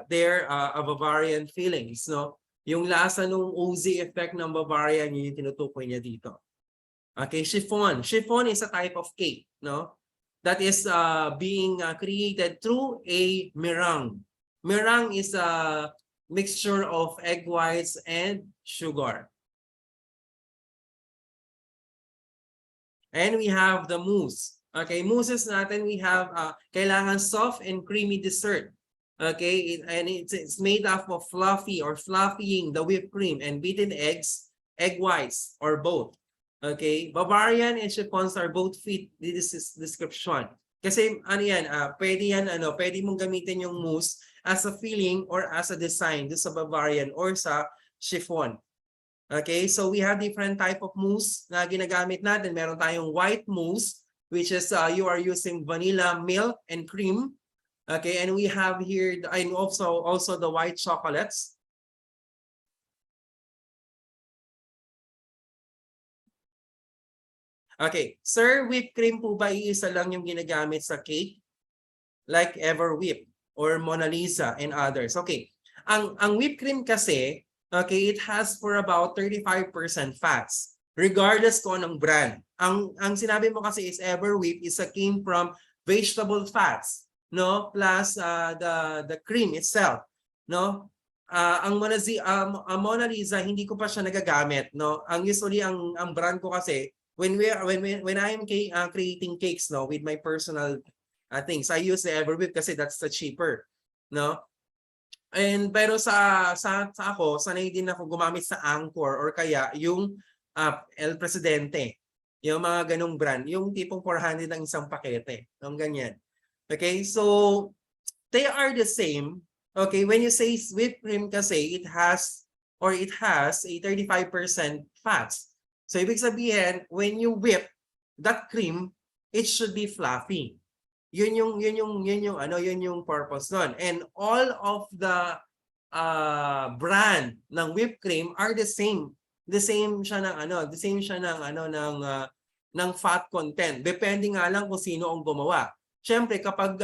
there a Bavarian feelings, no? Yung lasa nung OZ effect ng Bavarian, yun yung tinutukoy niya dito. Okay, chiffon. Chiffon is a type of cake, no? that is being created through a meringue. Meringue is a mixture of egg whites and sugar. And we have the mousse. Okay, mousses natin we have kailangan soft and creamy dessert. Okay, it's made up of fluffy or fluffying the whipped cream and beaten eggs, egg whites, or both. Okay, Bavarian and chiffons are both fit this is description. Kasi ano yan, pwede mong gamitin yung mousse as a filling or as a design do sa Bavarian or sa chiffon. Okay, so we have different type of mousse na ginagamit natin. Meron tayong white mousse, which is you are using vanilla, milk, and cream. Okay, and we have here and also the white chocolates. Okay, sir, whipped cream po ba iisa lang yung ginagamit sa cake? Like Ever Whip or Mona Lisa and others. Okay, ang whipped cream kasi, okay, it has for about 35% fats, regardless kung anong brand. Ang sinabi mo kasi is Ever Whip is came from vegetable fats, no? Plus the cream itself, no? Ang Mona Lisa hindi ko pa siya nagagamit, no? Ang usually ang brand ko kasi when I am creating cakes, no, with my personal things, I use the Ever Whip kasi that's the cheaper, no? And pero sa ako, sanay din ako gumamit sa Anchor or kaya yung El Presidente. Yung mga ganong brand, yung tipong 400 ang isang pakete, yung ganyan. Okay, so they are the same. Okay, when you say whipped cream kasi it has a 35% fats. So ibig sabihin, when you whip that cream, it should be fluffy. Yun yung purpose nun. And all of the brand ng whipped cream are the same. The same siya ng fat content. Depende nga lang kung sino ang gumawa. Siyempre kapag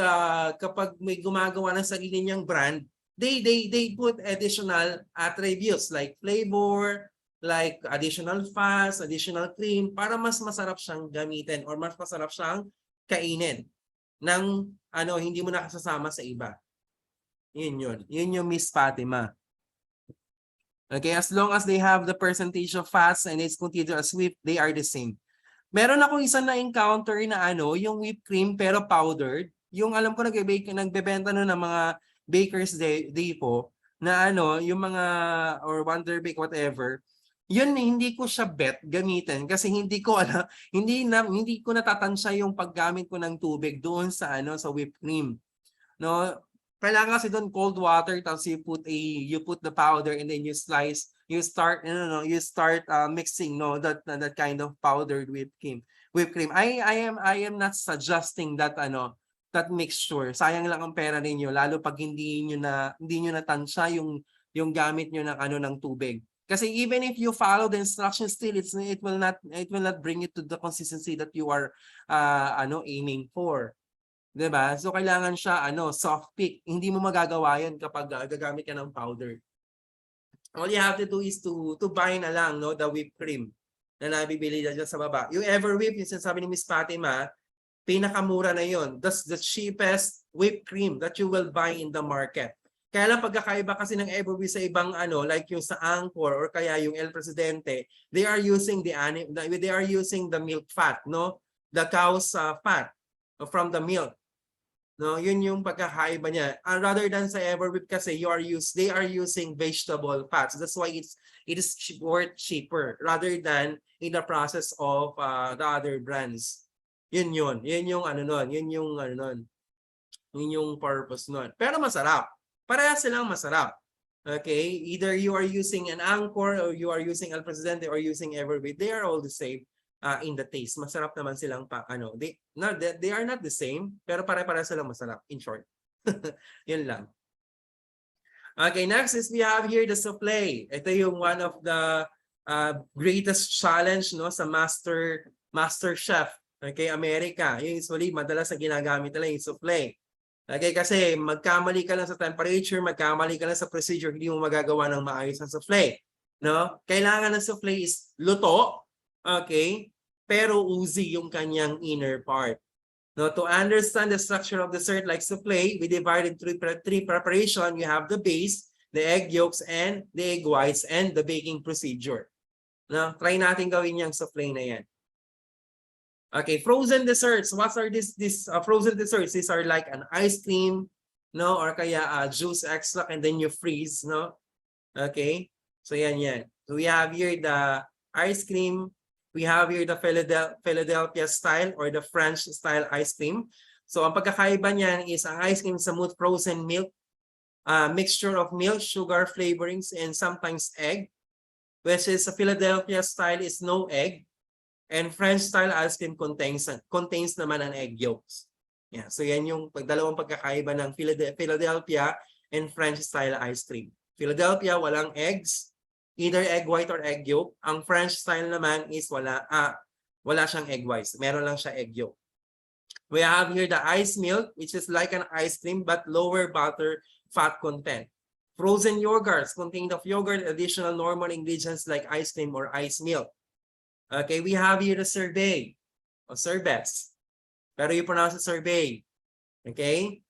may gumagawa ng sarili niyang brand, they put additional attributes like flavor, like additional fats, additional cream para mas masarap siyang gamitin or mas masarap siyang kainin ng hindi mo nakasasama sa iba. Yun yung Miss Fatima. Okay, as long as they have the percentage of fats and it's considered as whipped, they are the same. Meron akong isang na-encounter na yung whipped cream pero powdered. Yung alam ko nagbebenta ng mga Baker's Depot na yung mga or Wonder Bake whatever. Yun hindi ko siya bet gamitin kasi hindi ko natatansya yung paggamit ko ng tubig doon sa sa whipped cream. No? Kailangan kasi doon cold water tapos you put the powder and then you start mixing that kind of powdered whipped cream. I am not suggesting that that mixture. Sayang lang ang pera ninyo lalo pag hindi niyo natansya yung gamit niyo ng tubig. Kasi even if you follow the instructions still it will not bring you to the consistency that you are aiming for. 'Di ba? So kailangan siya soft pick. Hindi mo magagawa 'yan kapag gagamit ka ng powder. All you have to do is to buy na lang the whipped cream na nabibili dyan sa baba. Yung Ever Whip, yung sinasabi ni Miss Fatima, pinakamura na 'yon. That's the cheapest whipped cream that you will buy in the market. Kaya lang pagkakaiba kasi ng Ever Whip sa ibang like yung sa Anchor or kaya yung El Presidente, they are using the milk fat, no? The cow's fat from the milk. No, yun yung pagkakaiba niya. Rather than sa Ever Whip kasi they are using vegetable fats. That's why it is worth cheaper rather than in the process of the other brands. Yun yung purpose nun. Pero masarap. Parehas silang masarap. Okay? Either you are using an Anchor or you are using El Presidente or using Ever Whip, they are all the same in the taste. Masarap naman silang they are not the same, pero pare-pareho silang masarap in short. Yun lang. Okay, next is we have here the souffle. Ito yung one of the greatest challenge sa master chef. Okay, America. Yung usually madalas na ginagamit nila yung souffle. Okay, kasi magkamali ka lang sa temperature, magkamali ka lang sa procedure, hindi mo magagawa ng maayos ang souffle. No? Kailangan ng souffle is luto, okay? Pero uzi yung kanyang inner part. Now, to understand the structure of dessert like souffle, we divide into three preparation. You have the base, the egg yolks, and the egg whites, and the baking procedure. Now, try natin gawin yung souffle na yan. Okay, frozen desserts. What are these frozen desserts? These are like an ice cream, no, or kaya juice extract, and then you freeze, no? Okay, so yan. So we have here the ice cream. We have here the Philadelphia style or the French style ice cream. So ang pagkakaiba niyan is ang ice cream smooth frozen milk, mixture of milk, sugar, flavorings, and sometimes egg. Which is a Philadelphia style is no egg. And French style ice cream contains naman ang egg yolks. Yeah, so yan yung dalawang pagkakaiba ng Philadelphia and French style ice cream. Philadelphia walang eggs, either egg white or egg yolk. Ang French style naman is wala siyang egg whites, meron lang siya egg yolk. We have here the ice milk, which is like an ice cream but lower butter fat content. Frozen yogurts contain of yogurt additional normal ingredients like ice cream or ice milk. Okay, we have here the survey o sorbets. Pero you pronounce it survey. Okay?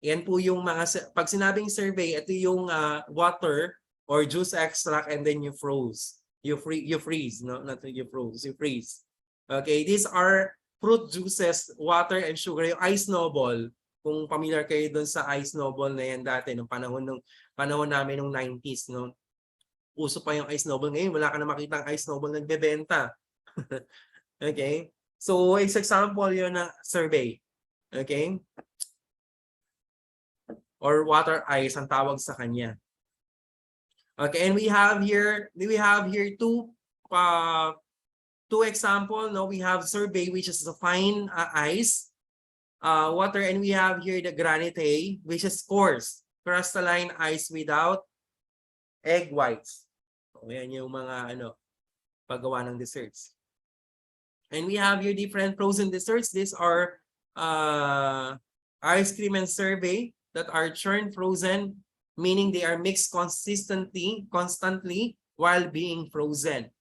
Yan po yung mga, pag sinabing survey, ito yung water or juice extract and then you froze. You freeze, no? Not you froze, you freeze. Okay, these are fruit juices, water and sugar. Yung ice snowball, kung familiar kayo dun sa ice snowball na yan dati, nung panahon namin nung 90s, no? Uso pa yung ice snowball. Ngayon, wala ka na makitang ice snowball nagbebenta. Okay? So, is example yun na survey. Okay? Or water ice ang tawag sa kanya. Okay, and we have here two example. No, we have survey, which is the fine ice water, and we have here the granite, which is coarse crystalline ice without egg whites. So, yan yung mga paggawa ng desserts. And we have here different frozen desserts. These are ice cream and survey that are churned frozen, meaning they are mixed constantly while being frozen.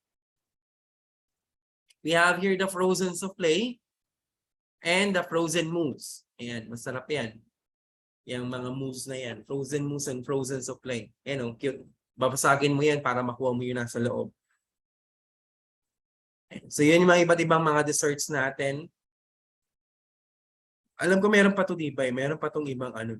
We have here the frozen souffle and the frozen mousse. Ayan, masarap yan. Yung mga mousse na yan. Frozen mousse and frozen souffle. Ayan, cute. Babasagin mo yan para makuha mo yun nasa loob. So yun yung mga iba't ibang mga desserts natin. Alam ko meron pa to, di ba? Meron pa tong ibang ano.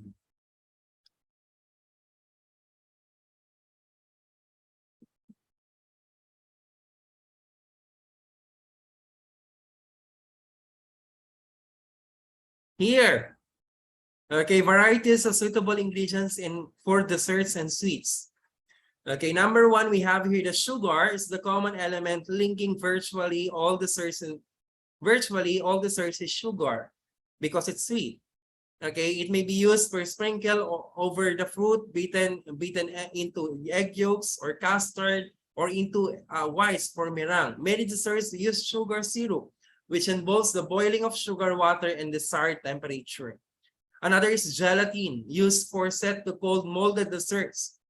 Here. Okay, varieties of suitable ingredients for desserts and sweets. Okay, number one, we have here the sugar is the common element linking virtually all desserts is sugar because it's sweet. Okay, it may be used for sprinkle over the fruit, beaten into egg yolks or custard or into whites for meringue. Many desserts use sugar syrup, which involves the boiling of sugar water and desired temperature. Another is gelatin, used for set to cold molded desserts.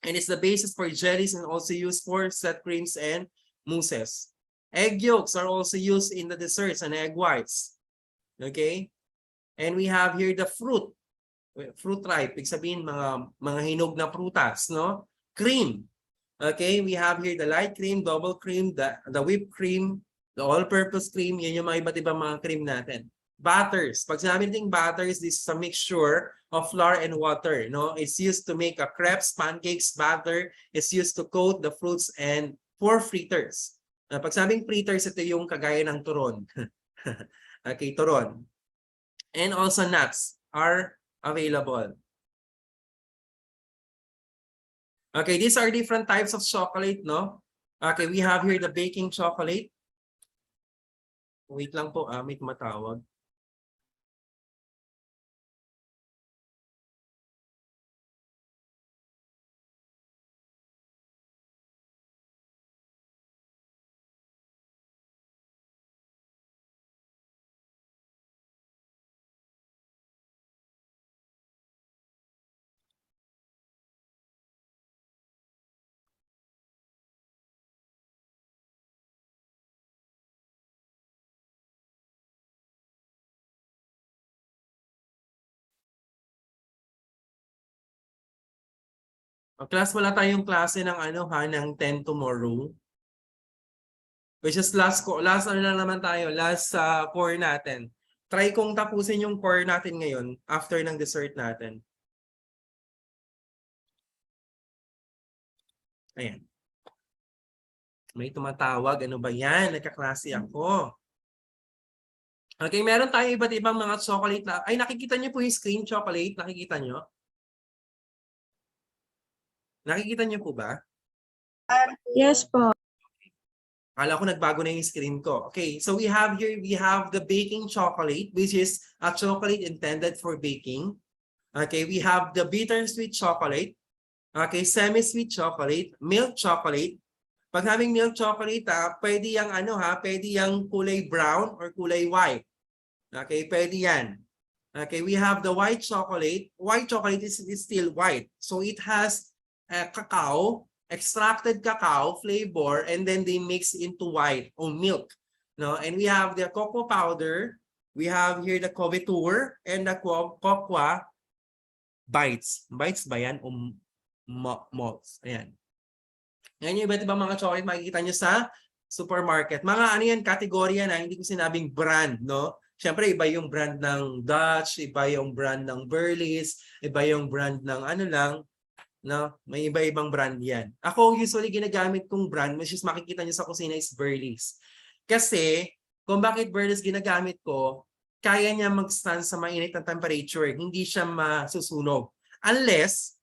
And it's the basis for jellies and also used for set creams and mousses. Egg yolks are also used in the desserts and egg whites. Okay? And we have here the fruit ripe, ibig sabihin mga hinog na prutas, no? Cream. Okay, we have here the light cream, double cream, the whipped cream, the all-purpose cream, yun yung mga iba't ibang mga cream natin. Butters. Pag sinabi natin butters, this is a mixture of flour and water. No? It's used to make a crepes, pancakes, batter. It's used to coat the fruits and for fritters. Pag sabing fritters, ito yung kagaya ng turon. Okay, turon. And also nuts are available. Okay, these are different types of chocolate, no? Okay, we have here the baking chocolate. Wait lang po, may tumatawag. Class, wala tayong klase ng ano ha, ng 10 tomorrow. Which is last ano lang naman tayo, last core natin. Try kong tapusin yung core natin ngayon after ng dessert natin. Ayan. May tumatawag. Ano ba yan? Nagkaklase ako. Okay, meron tayong iba't ibang mga chocolate na... Ay, nakikita niyo po yung screen chocolate? Nakikita niyo? Nakikita niyo po ba? Yes po. Akala ko nagbago na yung screen ko. Okay, so we have here, we have the baking chocolate, which is a chocolate intended for baking. Okay, we have the bittersweet chocolate. Okay, semi-sweet chocolate, milk chocolate. Pag having milk chocolate, pwede yung ano ha, pwede yung kulay brown or kulay white. Okay, pwede yan. Okay, we have the white chocolate. White chocolate is still white. So it has cacao, extracted cacao flavor, and then they mix into white or milk. No, and we have the cocoa powder. We have here the couverture and the cocoa bites. Bites ba yan? O malts? Ayan. Yan yung iba't ibang mga chocolate makikita nyo sa supermarket. Mga ano yan, kategorya na, hindi ko sinabing brand, no? Siyempre, iba yung brand ng Dutch, iba yung brand ng Burleys, iba yung brand ng ano lang, no? May iba-ibang brand yan. Ako, usually ginagamit kong brand, which is makikita nyo sa kusina is Burleys. Kasi, kung bakit Burleys ginagamit ko, kaya niya mag-stand sa mainit na temperature, hindi siya masusunog. Unless,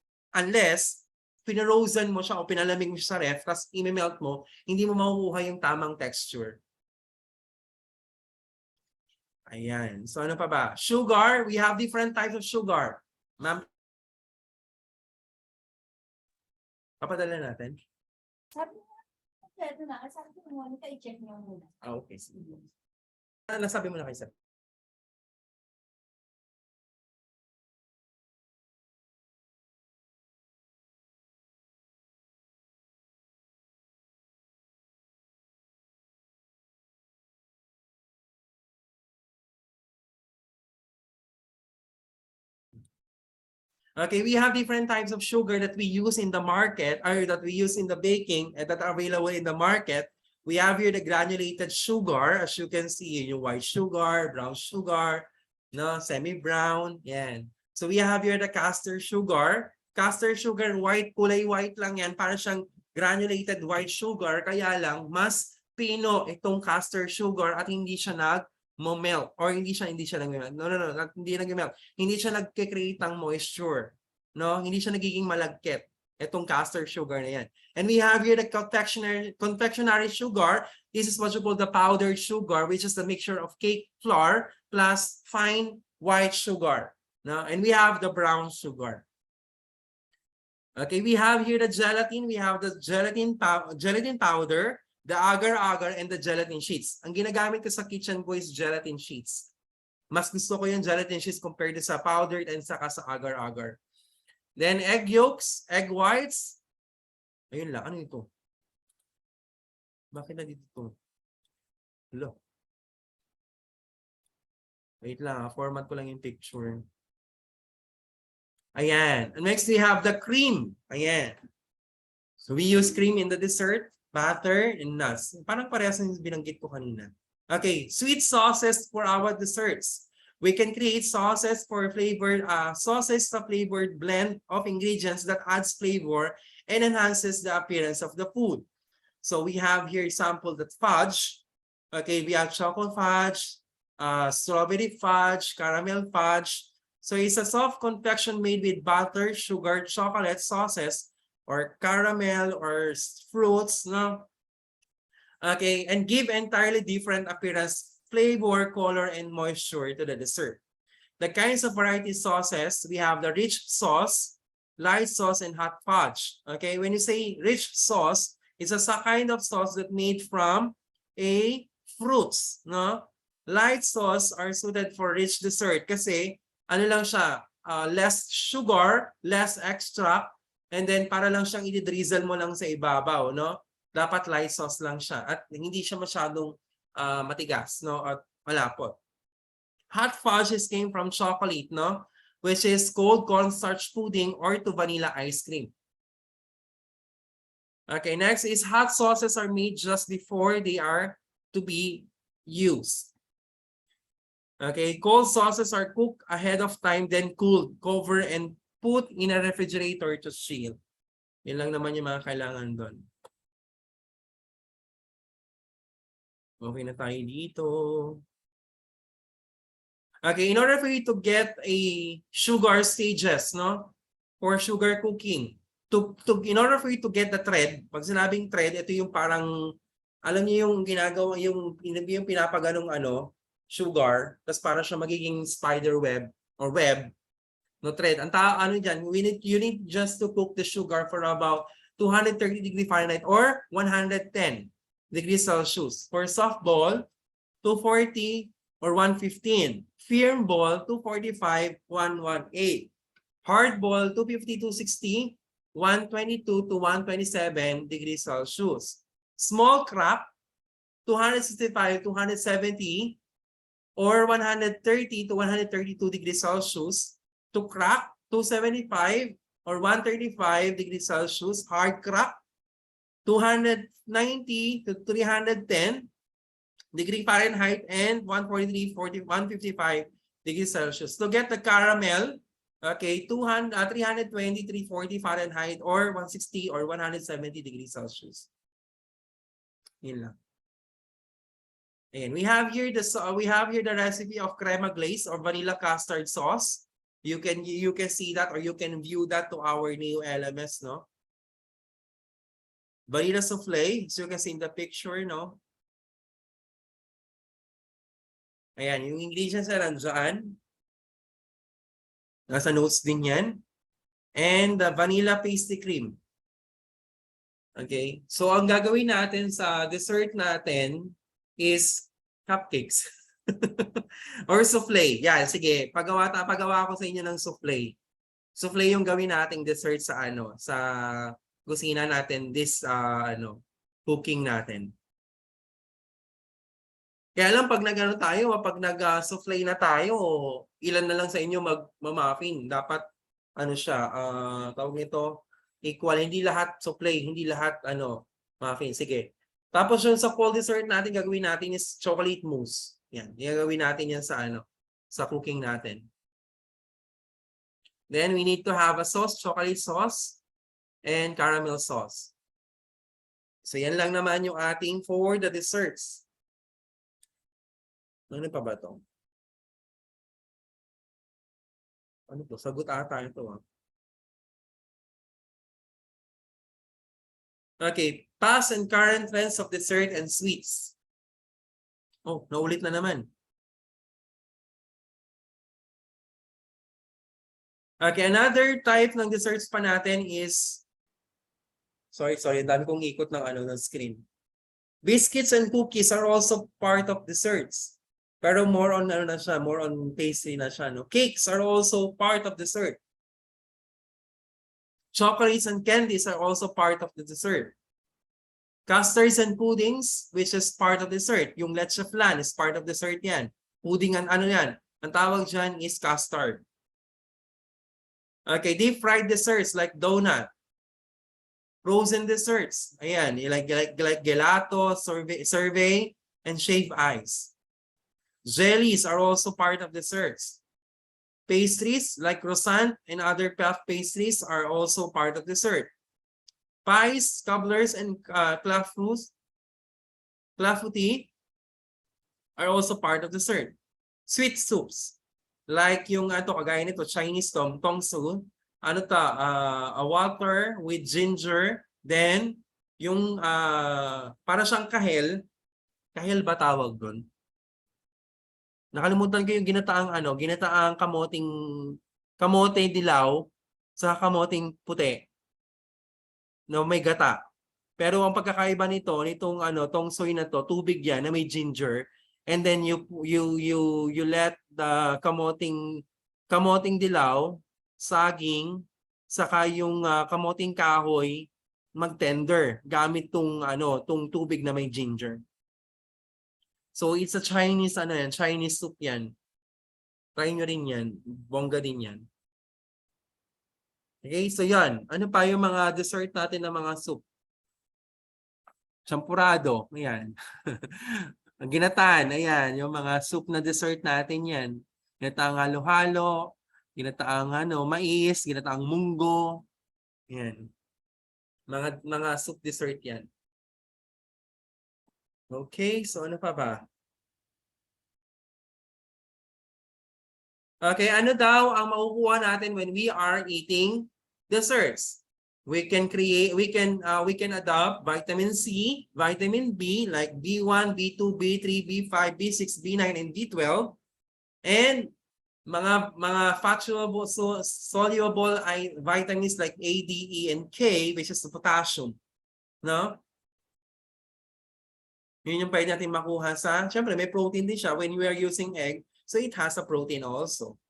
pinarosen mo siya o pinalamig mo siya sa ref, tapos i-melt mo, hindi mo makukuha yung tamang texture. Ayan. So ano pa ba? Sugar. We have different types of sugar. Ma'am? Papadala natin? Sabi na, sabi ko muna, i-check niyo muna. Okay. Nasabi mo na kayo, sir. Okay, we have different types of sugar that we use in the market or that we use in the baking and that are available in the market. We have here the granulated sugar, as you can see, yung white sugar, brown sugar, no, semi-brown, yan. So we have here the castor sugar. Castor sugar, white, kulay white lang yan, para siyang granulated white sugar, kaya lang mas pino itong castor sugar at hindi siya nag-melt or hindi siya nag-melt. No, hindi nag-melt. Hindi siya nagke-create ng moisture. No, hindi siya nagiging malagkit. Itong castor sugar na yan. And we have here the confectionery sugar. This is what you call the powdered sugar, which is the mixture of cake flour plus fine white sugar. No, and we have the brown sugar. Okay, we have here the gelatin. We have the gelatin powder, the agar-agar, and the gelatin sheets. Ang ginagamit ko sa kitchen ko is gelatin sheets. Mas gusto ko yung gelatin sheets compared sa powdered and saka sa agar-agar. Then egg yolks, egg whites. Ayun lang, ano ito? Bakit na dito ito? Hello. Wait lang, format ko lang yung picture. Ayan. And next we have the cream. Ayan. So we use cream in the dessert, butter, and nuts. Parang parehas yung binanggit ko kanina. Okay, sweet sauces for our desserts. We can create sauces for flavored flavored blend of ingredients that adds flavor and enhances the appearance of the food. So we have here sample that fudge. Okay, we have chocolate fudge, strawberry fudge, caramel fudge. So it's a soft confection made with butter, sugar, chocolate sauces, or caramel or fruits, no? Okay, and give entirely different appearance, flavor, color, and moisture to the dessert. The kinds of variety sauces, we have the rich sauce, light sauce, and hot fudge. Okay, when you say rich sauce, it's a kind of sauce that made from fruits, no? Light sauce are suited for rich dessert kasi ano lang siya, less sugar, less extract, and then para lang siyang i-drizzle mo lang sa ibabaw, no? Dapat light sauce lang siya at hindi siya masyadong matigas, no? At malapot. Hot fudges came from chocolate, no? Which is cold cornstarch pudding or to vanilla ice cream. Okay, next is hot sauces are made just before they are to be used. Okay, cold sauces are cooked ahead of time, then cooled, cover, and put in a refrigerator to chill. Yun lang naman yung mga kailangan doon. Okay na tayo dito. Okay, in order for you to get a sugar stages, no? For sugar cooking. In order for you to get the thread, pag sinabing thread, ito yung parang, alam niyo yung ginagawa, yung pinapaganong sugar, tapos para siya magiging spider web or web, no thread. Ano dyan, you need just to cook the sugar for about 230 degree Fahrenheit or 110 degrees Celsius. For soft ball, 240 or 115. Firm ball, 245, 118. Hard ball, 250, 260, 122 to 127 degrees Celsius. Small crack, 265 to 170 or 130 to 132 degrees Celsius. To crack, 275 or 135 degrees Celsius. Hard crack, 290 to 310 degree Fahrenheit and 143, 155 degrees Celsius. To get the caramel, okay, 320, 340 Fahrenheit or 160 or 170 degrees Celsius. Yun lang. And we have here the recipe of crema glaze or vanilla custard sauce. You can see that or you can view that to our new LMS, no? Vanilla souffle, so you can see in the picture, no? Ayan, yung ingredients na nandiyan. Nasa notes din yan. And the vanilla pastry cream. Okay? So, ang gagawin natin sa dessert natin is cupcakes. Or souffle. Yan, sige. Pagawa ko sa inyo ng souffle. Souffle yung gawin nating dessert sa sa kusina natin this cooking natin. Kaya lang pag pag nag-souffle na tayo, ilan na lang sa inyo mag-muffin. Dapat siya, tawag nito, equal, hindi lahat souffle, hindi lahat muffin. Sige. Tapos yung sa cold dessert natin gagawin natin is chocolate mousse. Yan, gagawin natin yan sa sa cooking natin. Then we need to have a sauce, chocolate sauce and caramel sauce. So yan lang naman yung ating for the desserts. Ano pa ba ito? Ano to? Sagot ata ito. Okay. Past and current trends of dessert and sweets. Oh, naulit na naman. Okay, another type ng desserts pa natin is sorry, dami kong ikot ng screen. Biscuits and cookies are also part of desserts. Pero more on more on pastry na siya, no? Cakes are also part of dessert. Chocolates and candies are also part of the dessert. Custards and puddings, which is part of dessert. Yung leche flan is part of dessert yan. Pudding yan? Ang tawag dyan is custard. Okay, deep fried desserts like donut. Frozen desserts. Ayan, like gelato, sorbet, and shaved ice. Jellies are also part of desserts. Pastries like croissant and other puff pastries are also part of dessert. Pies, cobblers, and clafouti are also part of dessert. Sweet soups like yung kagaya nito Chinese tongsu, a water with ginger, then yung para siyang kahel ba tawag doon? Nakalimutan ko yung ginataang kamote dilaw sa kamoting puti. No, may gata. Pero ang pagkakaiba nitong tongsoy na to, tubig yan na may ginger, and then you let the kamoting dilaw, saging, saka yung kamoting kahoy mag-tender gamit tong tubig na may ginger. So it's a Chinese Chinese soup yan. Try nyo rin yan. Bongga din yan. Okay, so yan. Ano pa yung mga dessert natin na mga soup? Champurado, ayan. Ang ginataan, ayan, yung mga soup na dessert natin yan. Ginataang halo-halo, ginataang mais, ginataang munggo. Ayan. Mga soup dessert yan. Okay, so ano pa ba? Okay, ano daw ang makukuha natin when we are eating desserts? We can adopt vitamin C, vitamin B like B1, B2, B3, B5, B6, B9 and B12 and mga fat soluble vitamins like A, D, E and K which is the potassium, no? Yun yung pwede natin makuha syempre may protein din siya when we are using egg, so it has a protein also.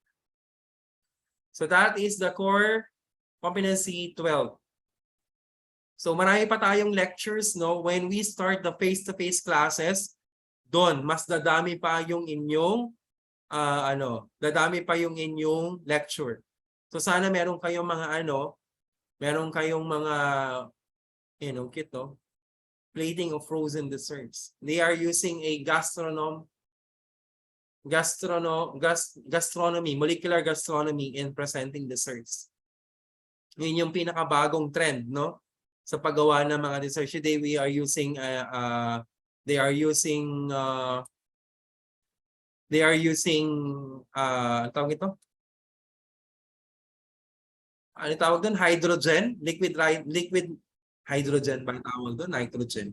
So that is the core competency 12. So marami pa tayong lectures, no? When we start the face-to-face classes, doon mas dadami pa yung inyong dadami pa yung inyong lecture. So sana meron kayong mga meron kayong mga kit, no? Plating of frozen desserts. They are using a gastronomy, molecular gastronomy in presenting desserts. Yun yung pinakabagong trend, no? Sa paggawa ng mga desserts. Today we are using tawag ito? Ano tawag doon? Hydrogen, liquid hydrogen ba tawag doon? Nitrogen.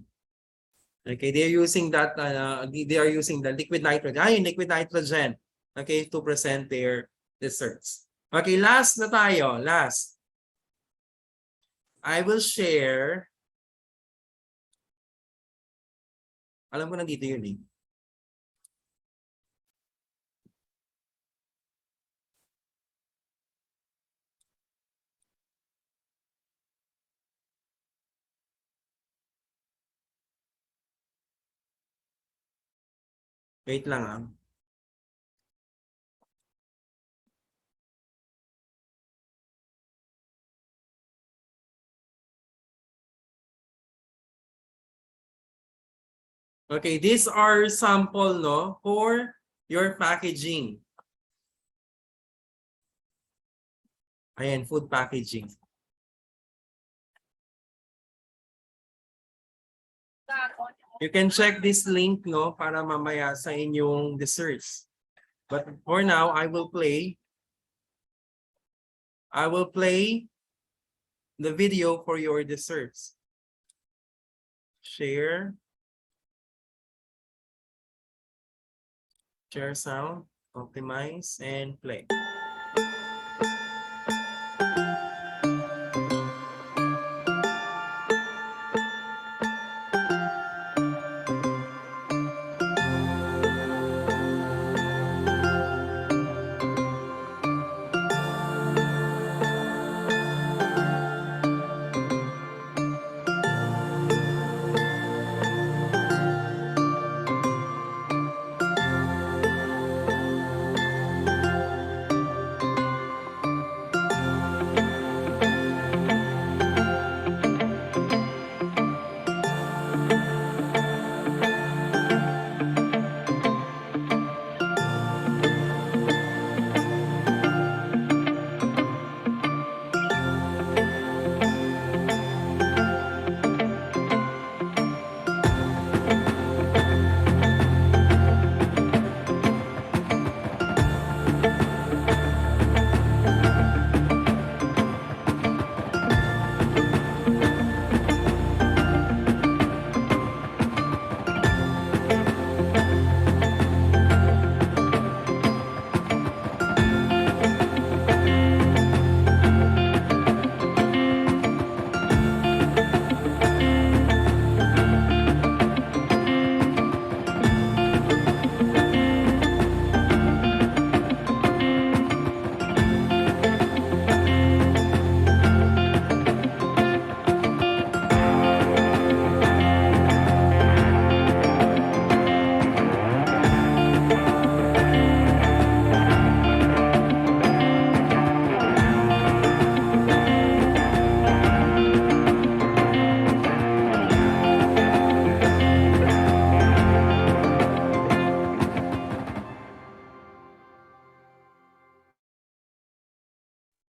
Okay, they are using the liquid nitrogen. Liquid nitrogen. Okay, to present their desserts. Okay, last na tayo. Last. I will share. Alam ko nandito yun eh. Wait lang ah. Okay, these are sample, no, for your packaging. Ayan, food packaging. You can check this link, no, para mamaya sa inyong desserts. But for now, I will play the video for your desserts. Share sound, optimize, and play.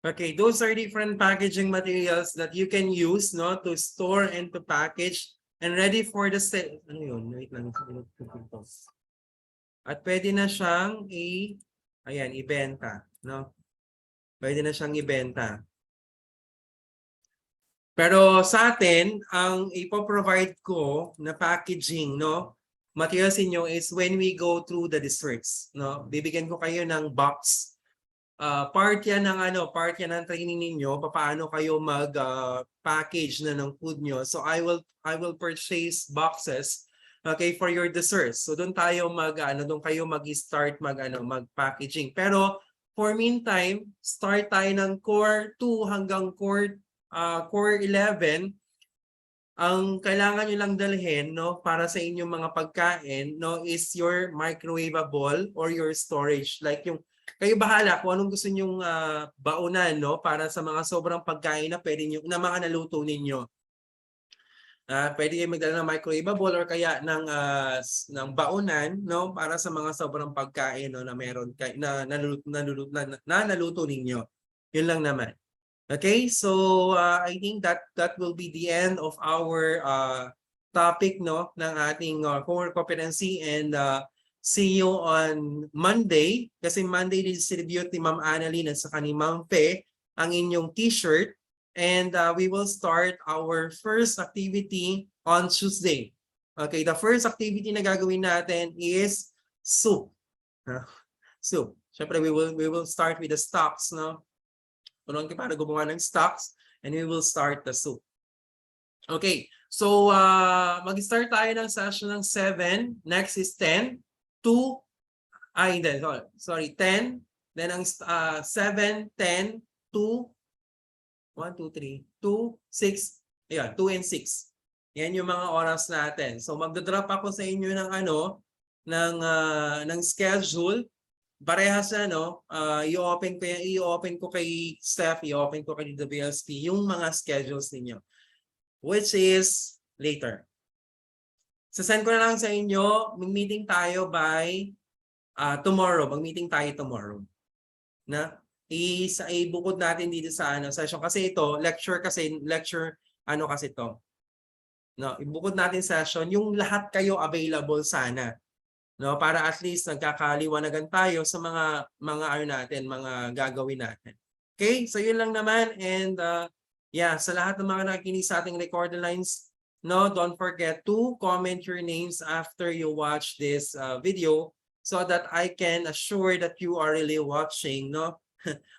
Okay, those are different packaging materials that you can use, no, to store and to package and ready for the sale. Ano yun? Wait lang. At pwede na siyang ayan, ibenta, no? Pwede na siyang ibenta. Pero sa atin, ang ipo-provide ko na packaging, no, materials inyo is when we go through the desserts, no? Bibigyan ko kayo ng box. Part yan ng part yan ng training ninyo, paano kayo package na ng food nyo. So I will purchase boxes, okay, for your desserts. So doon tayo doon kayo mag-start mag-packaging. Pero for meantime, start tayo ng core 2 hanggang core 11. Ang kailangan nyo lang dalhin, no, para sa inyong mga pagkain, no, is your microwavable or your storage. Like yung kayo bahala kung anong gusto nyong baunan, no, para sa mga sobrang pagkain na pwede nyo, na mga naluto ninyo. Pwede kayo magdala ng microwavable or kaya ng baunan, no, para sa mga sobrang pagkain, no, na meron na naluto ninyo. Yun lang naman. Okay, so I think that will be the end of our topic, no, ng ating core competency, and see you on Monday. Kasi Monday distribute ni Ma'am Annalyn at saka ni Ma'am Fe ang inyong t-shirt, and we will start our first activity on Tuesday. Okay, the first activity na gagawin natin is soup. Soup. Syempre we will start with the stocks, no? Turuan kita para gumawa ng stocks, and we will start the soup. Okay, so mag-start tayo ng session ng 7. Next is 10, 2, hindi, sorry, 10. Then ang 7, 10, 2, 1, 2, 3, 2, 6. Ayan, 2 and 6. Yan yung mga oras natin. So magdodrop ako sa inyo ng ng schedule. Parehas na, no, i-open ko kay Steph, i-open ko kay WLSP yung mga schedules ninyo, which is later. Sasend ko na lang sa inyo, mag-meeting tayo by tomorrow. Mag-meeting tayo tomorrow. Na? Ibukod natin dito sa session. Kasi ito, lecture kasi to. No, ibukod natin session, yung lahat kayo available sana. No, para at least nagkakaliwanagan tayo sa mga mga gagawin natin. Okay? So yun lang naman, and yeah, sa lahat ng mga nakikinig sa ating recorded lines, no, don't forget to comment your names after you watch this video so that I can assure that you are really watching, no?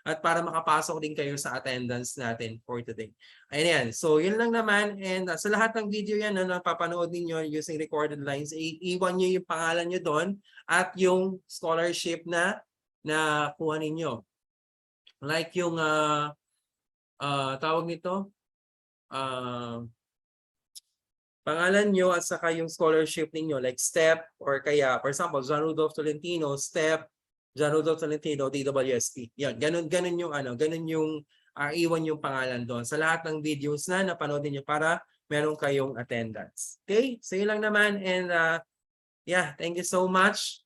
At para makapasok din kayo sa attendance natin for today. Ayan, so yun lang naman, and sa lahat ng video yan na napapanood ninyo using recorded lines, iwan nyo yung pangalan nyo doon at yung scholarship na kuha ninyo. Like yung tawag nito, pangalan nyo at saka yung scholarship ninyo, like STEP, or kaya, for example, John Rudolph Tolentino, STEP, John Rudolph Tolentino, DWSP. Yan, ganun yung iwan yung pangalan doon sa lahat ng videos na napanood niyo para meron kayong attendance. Okay? So yun lang naman, and yeah, thank you so much.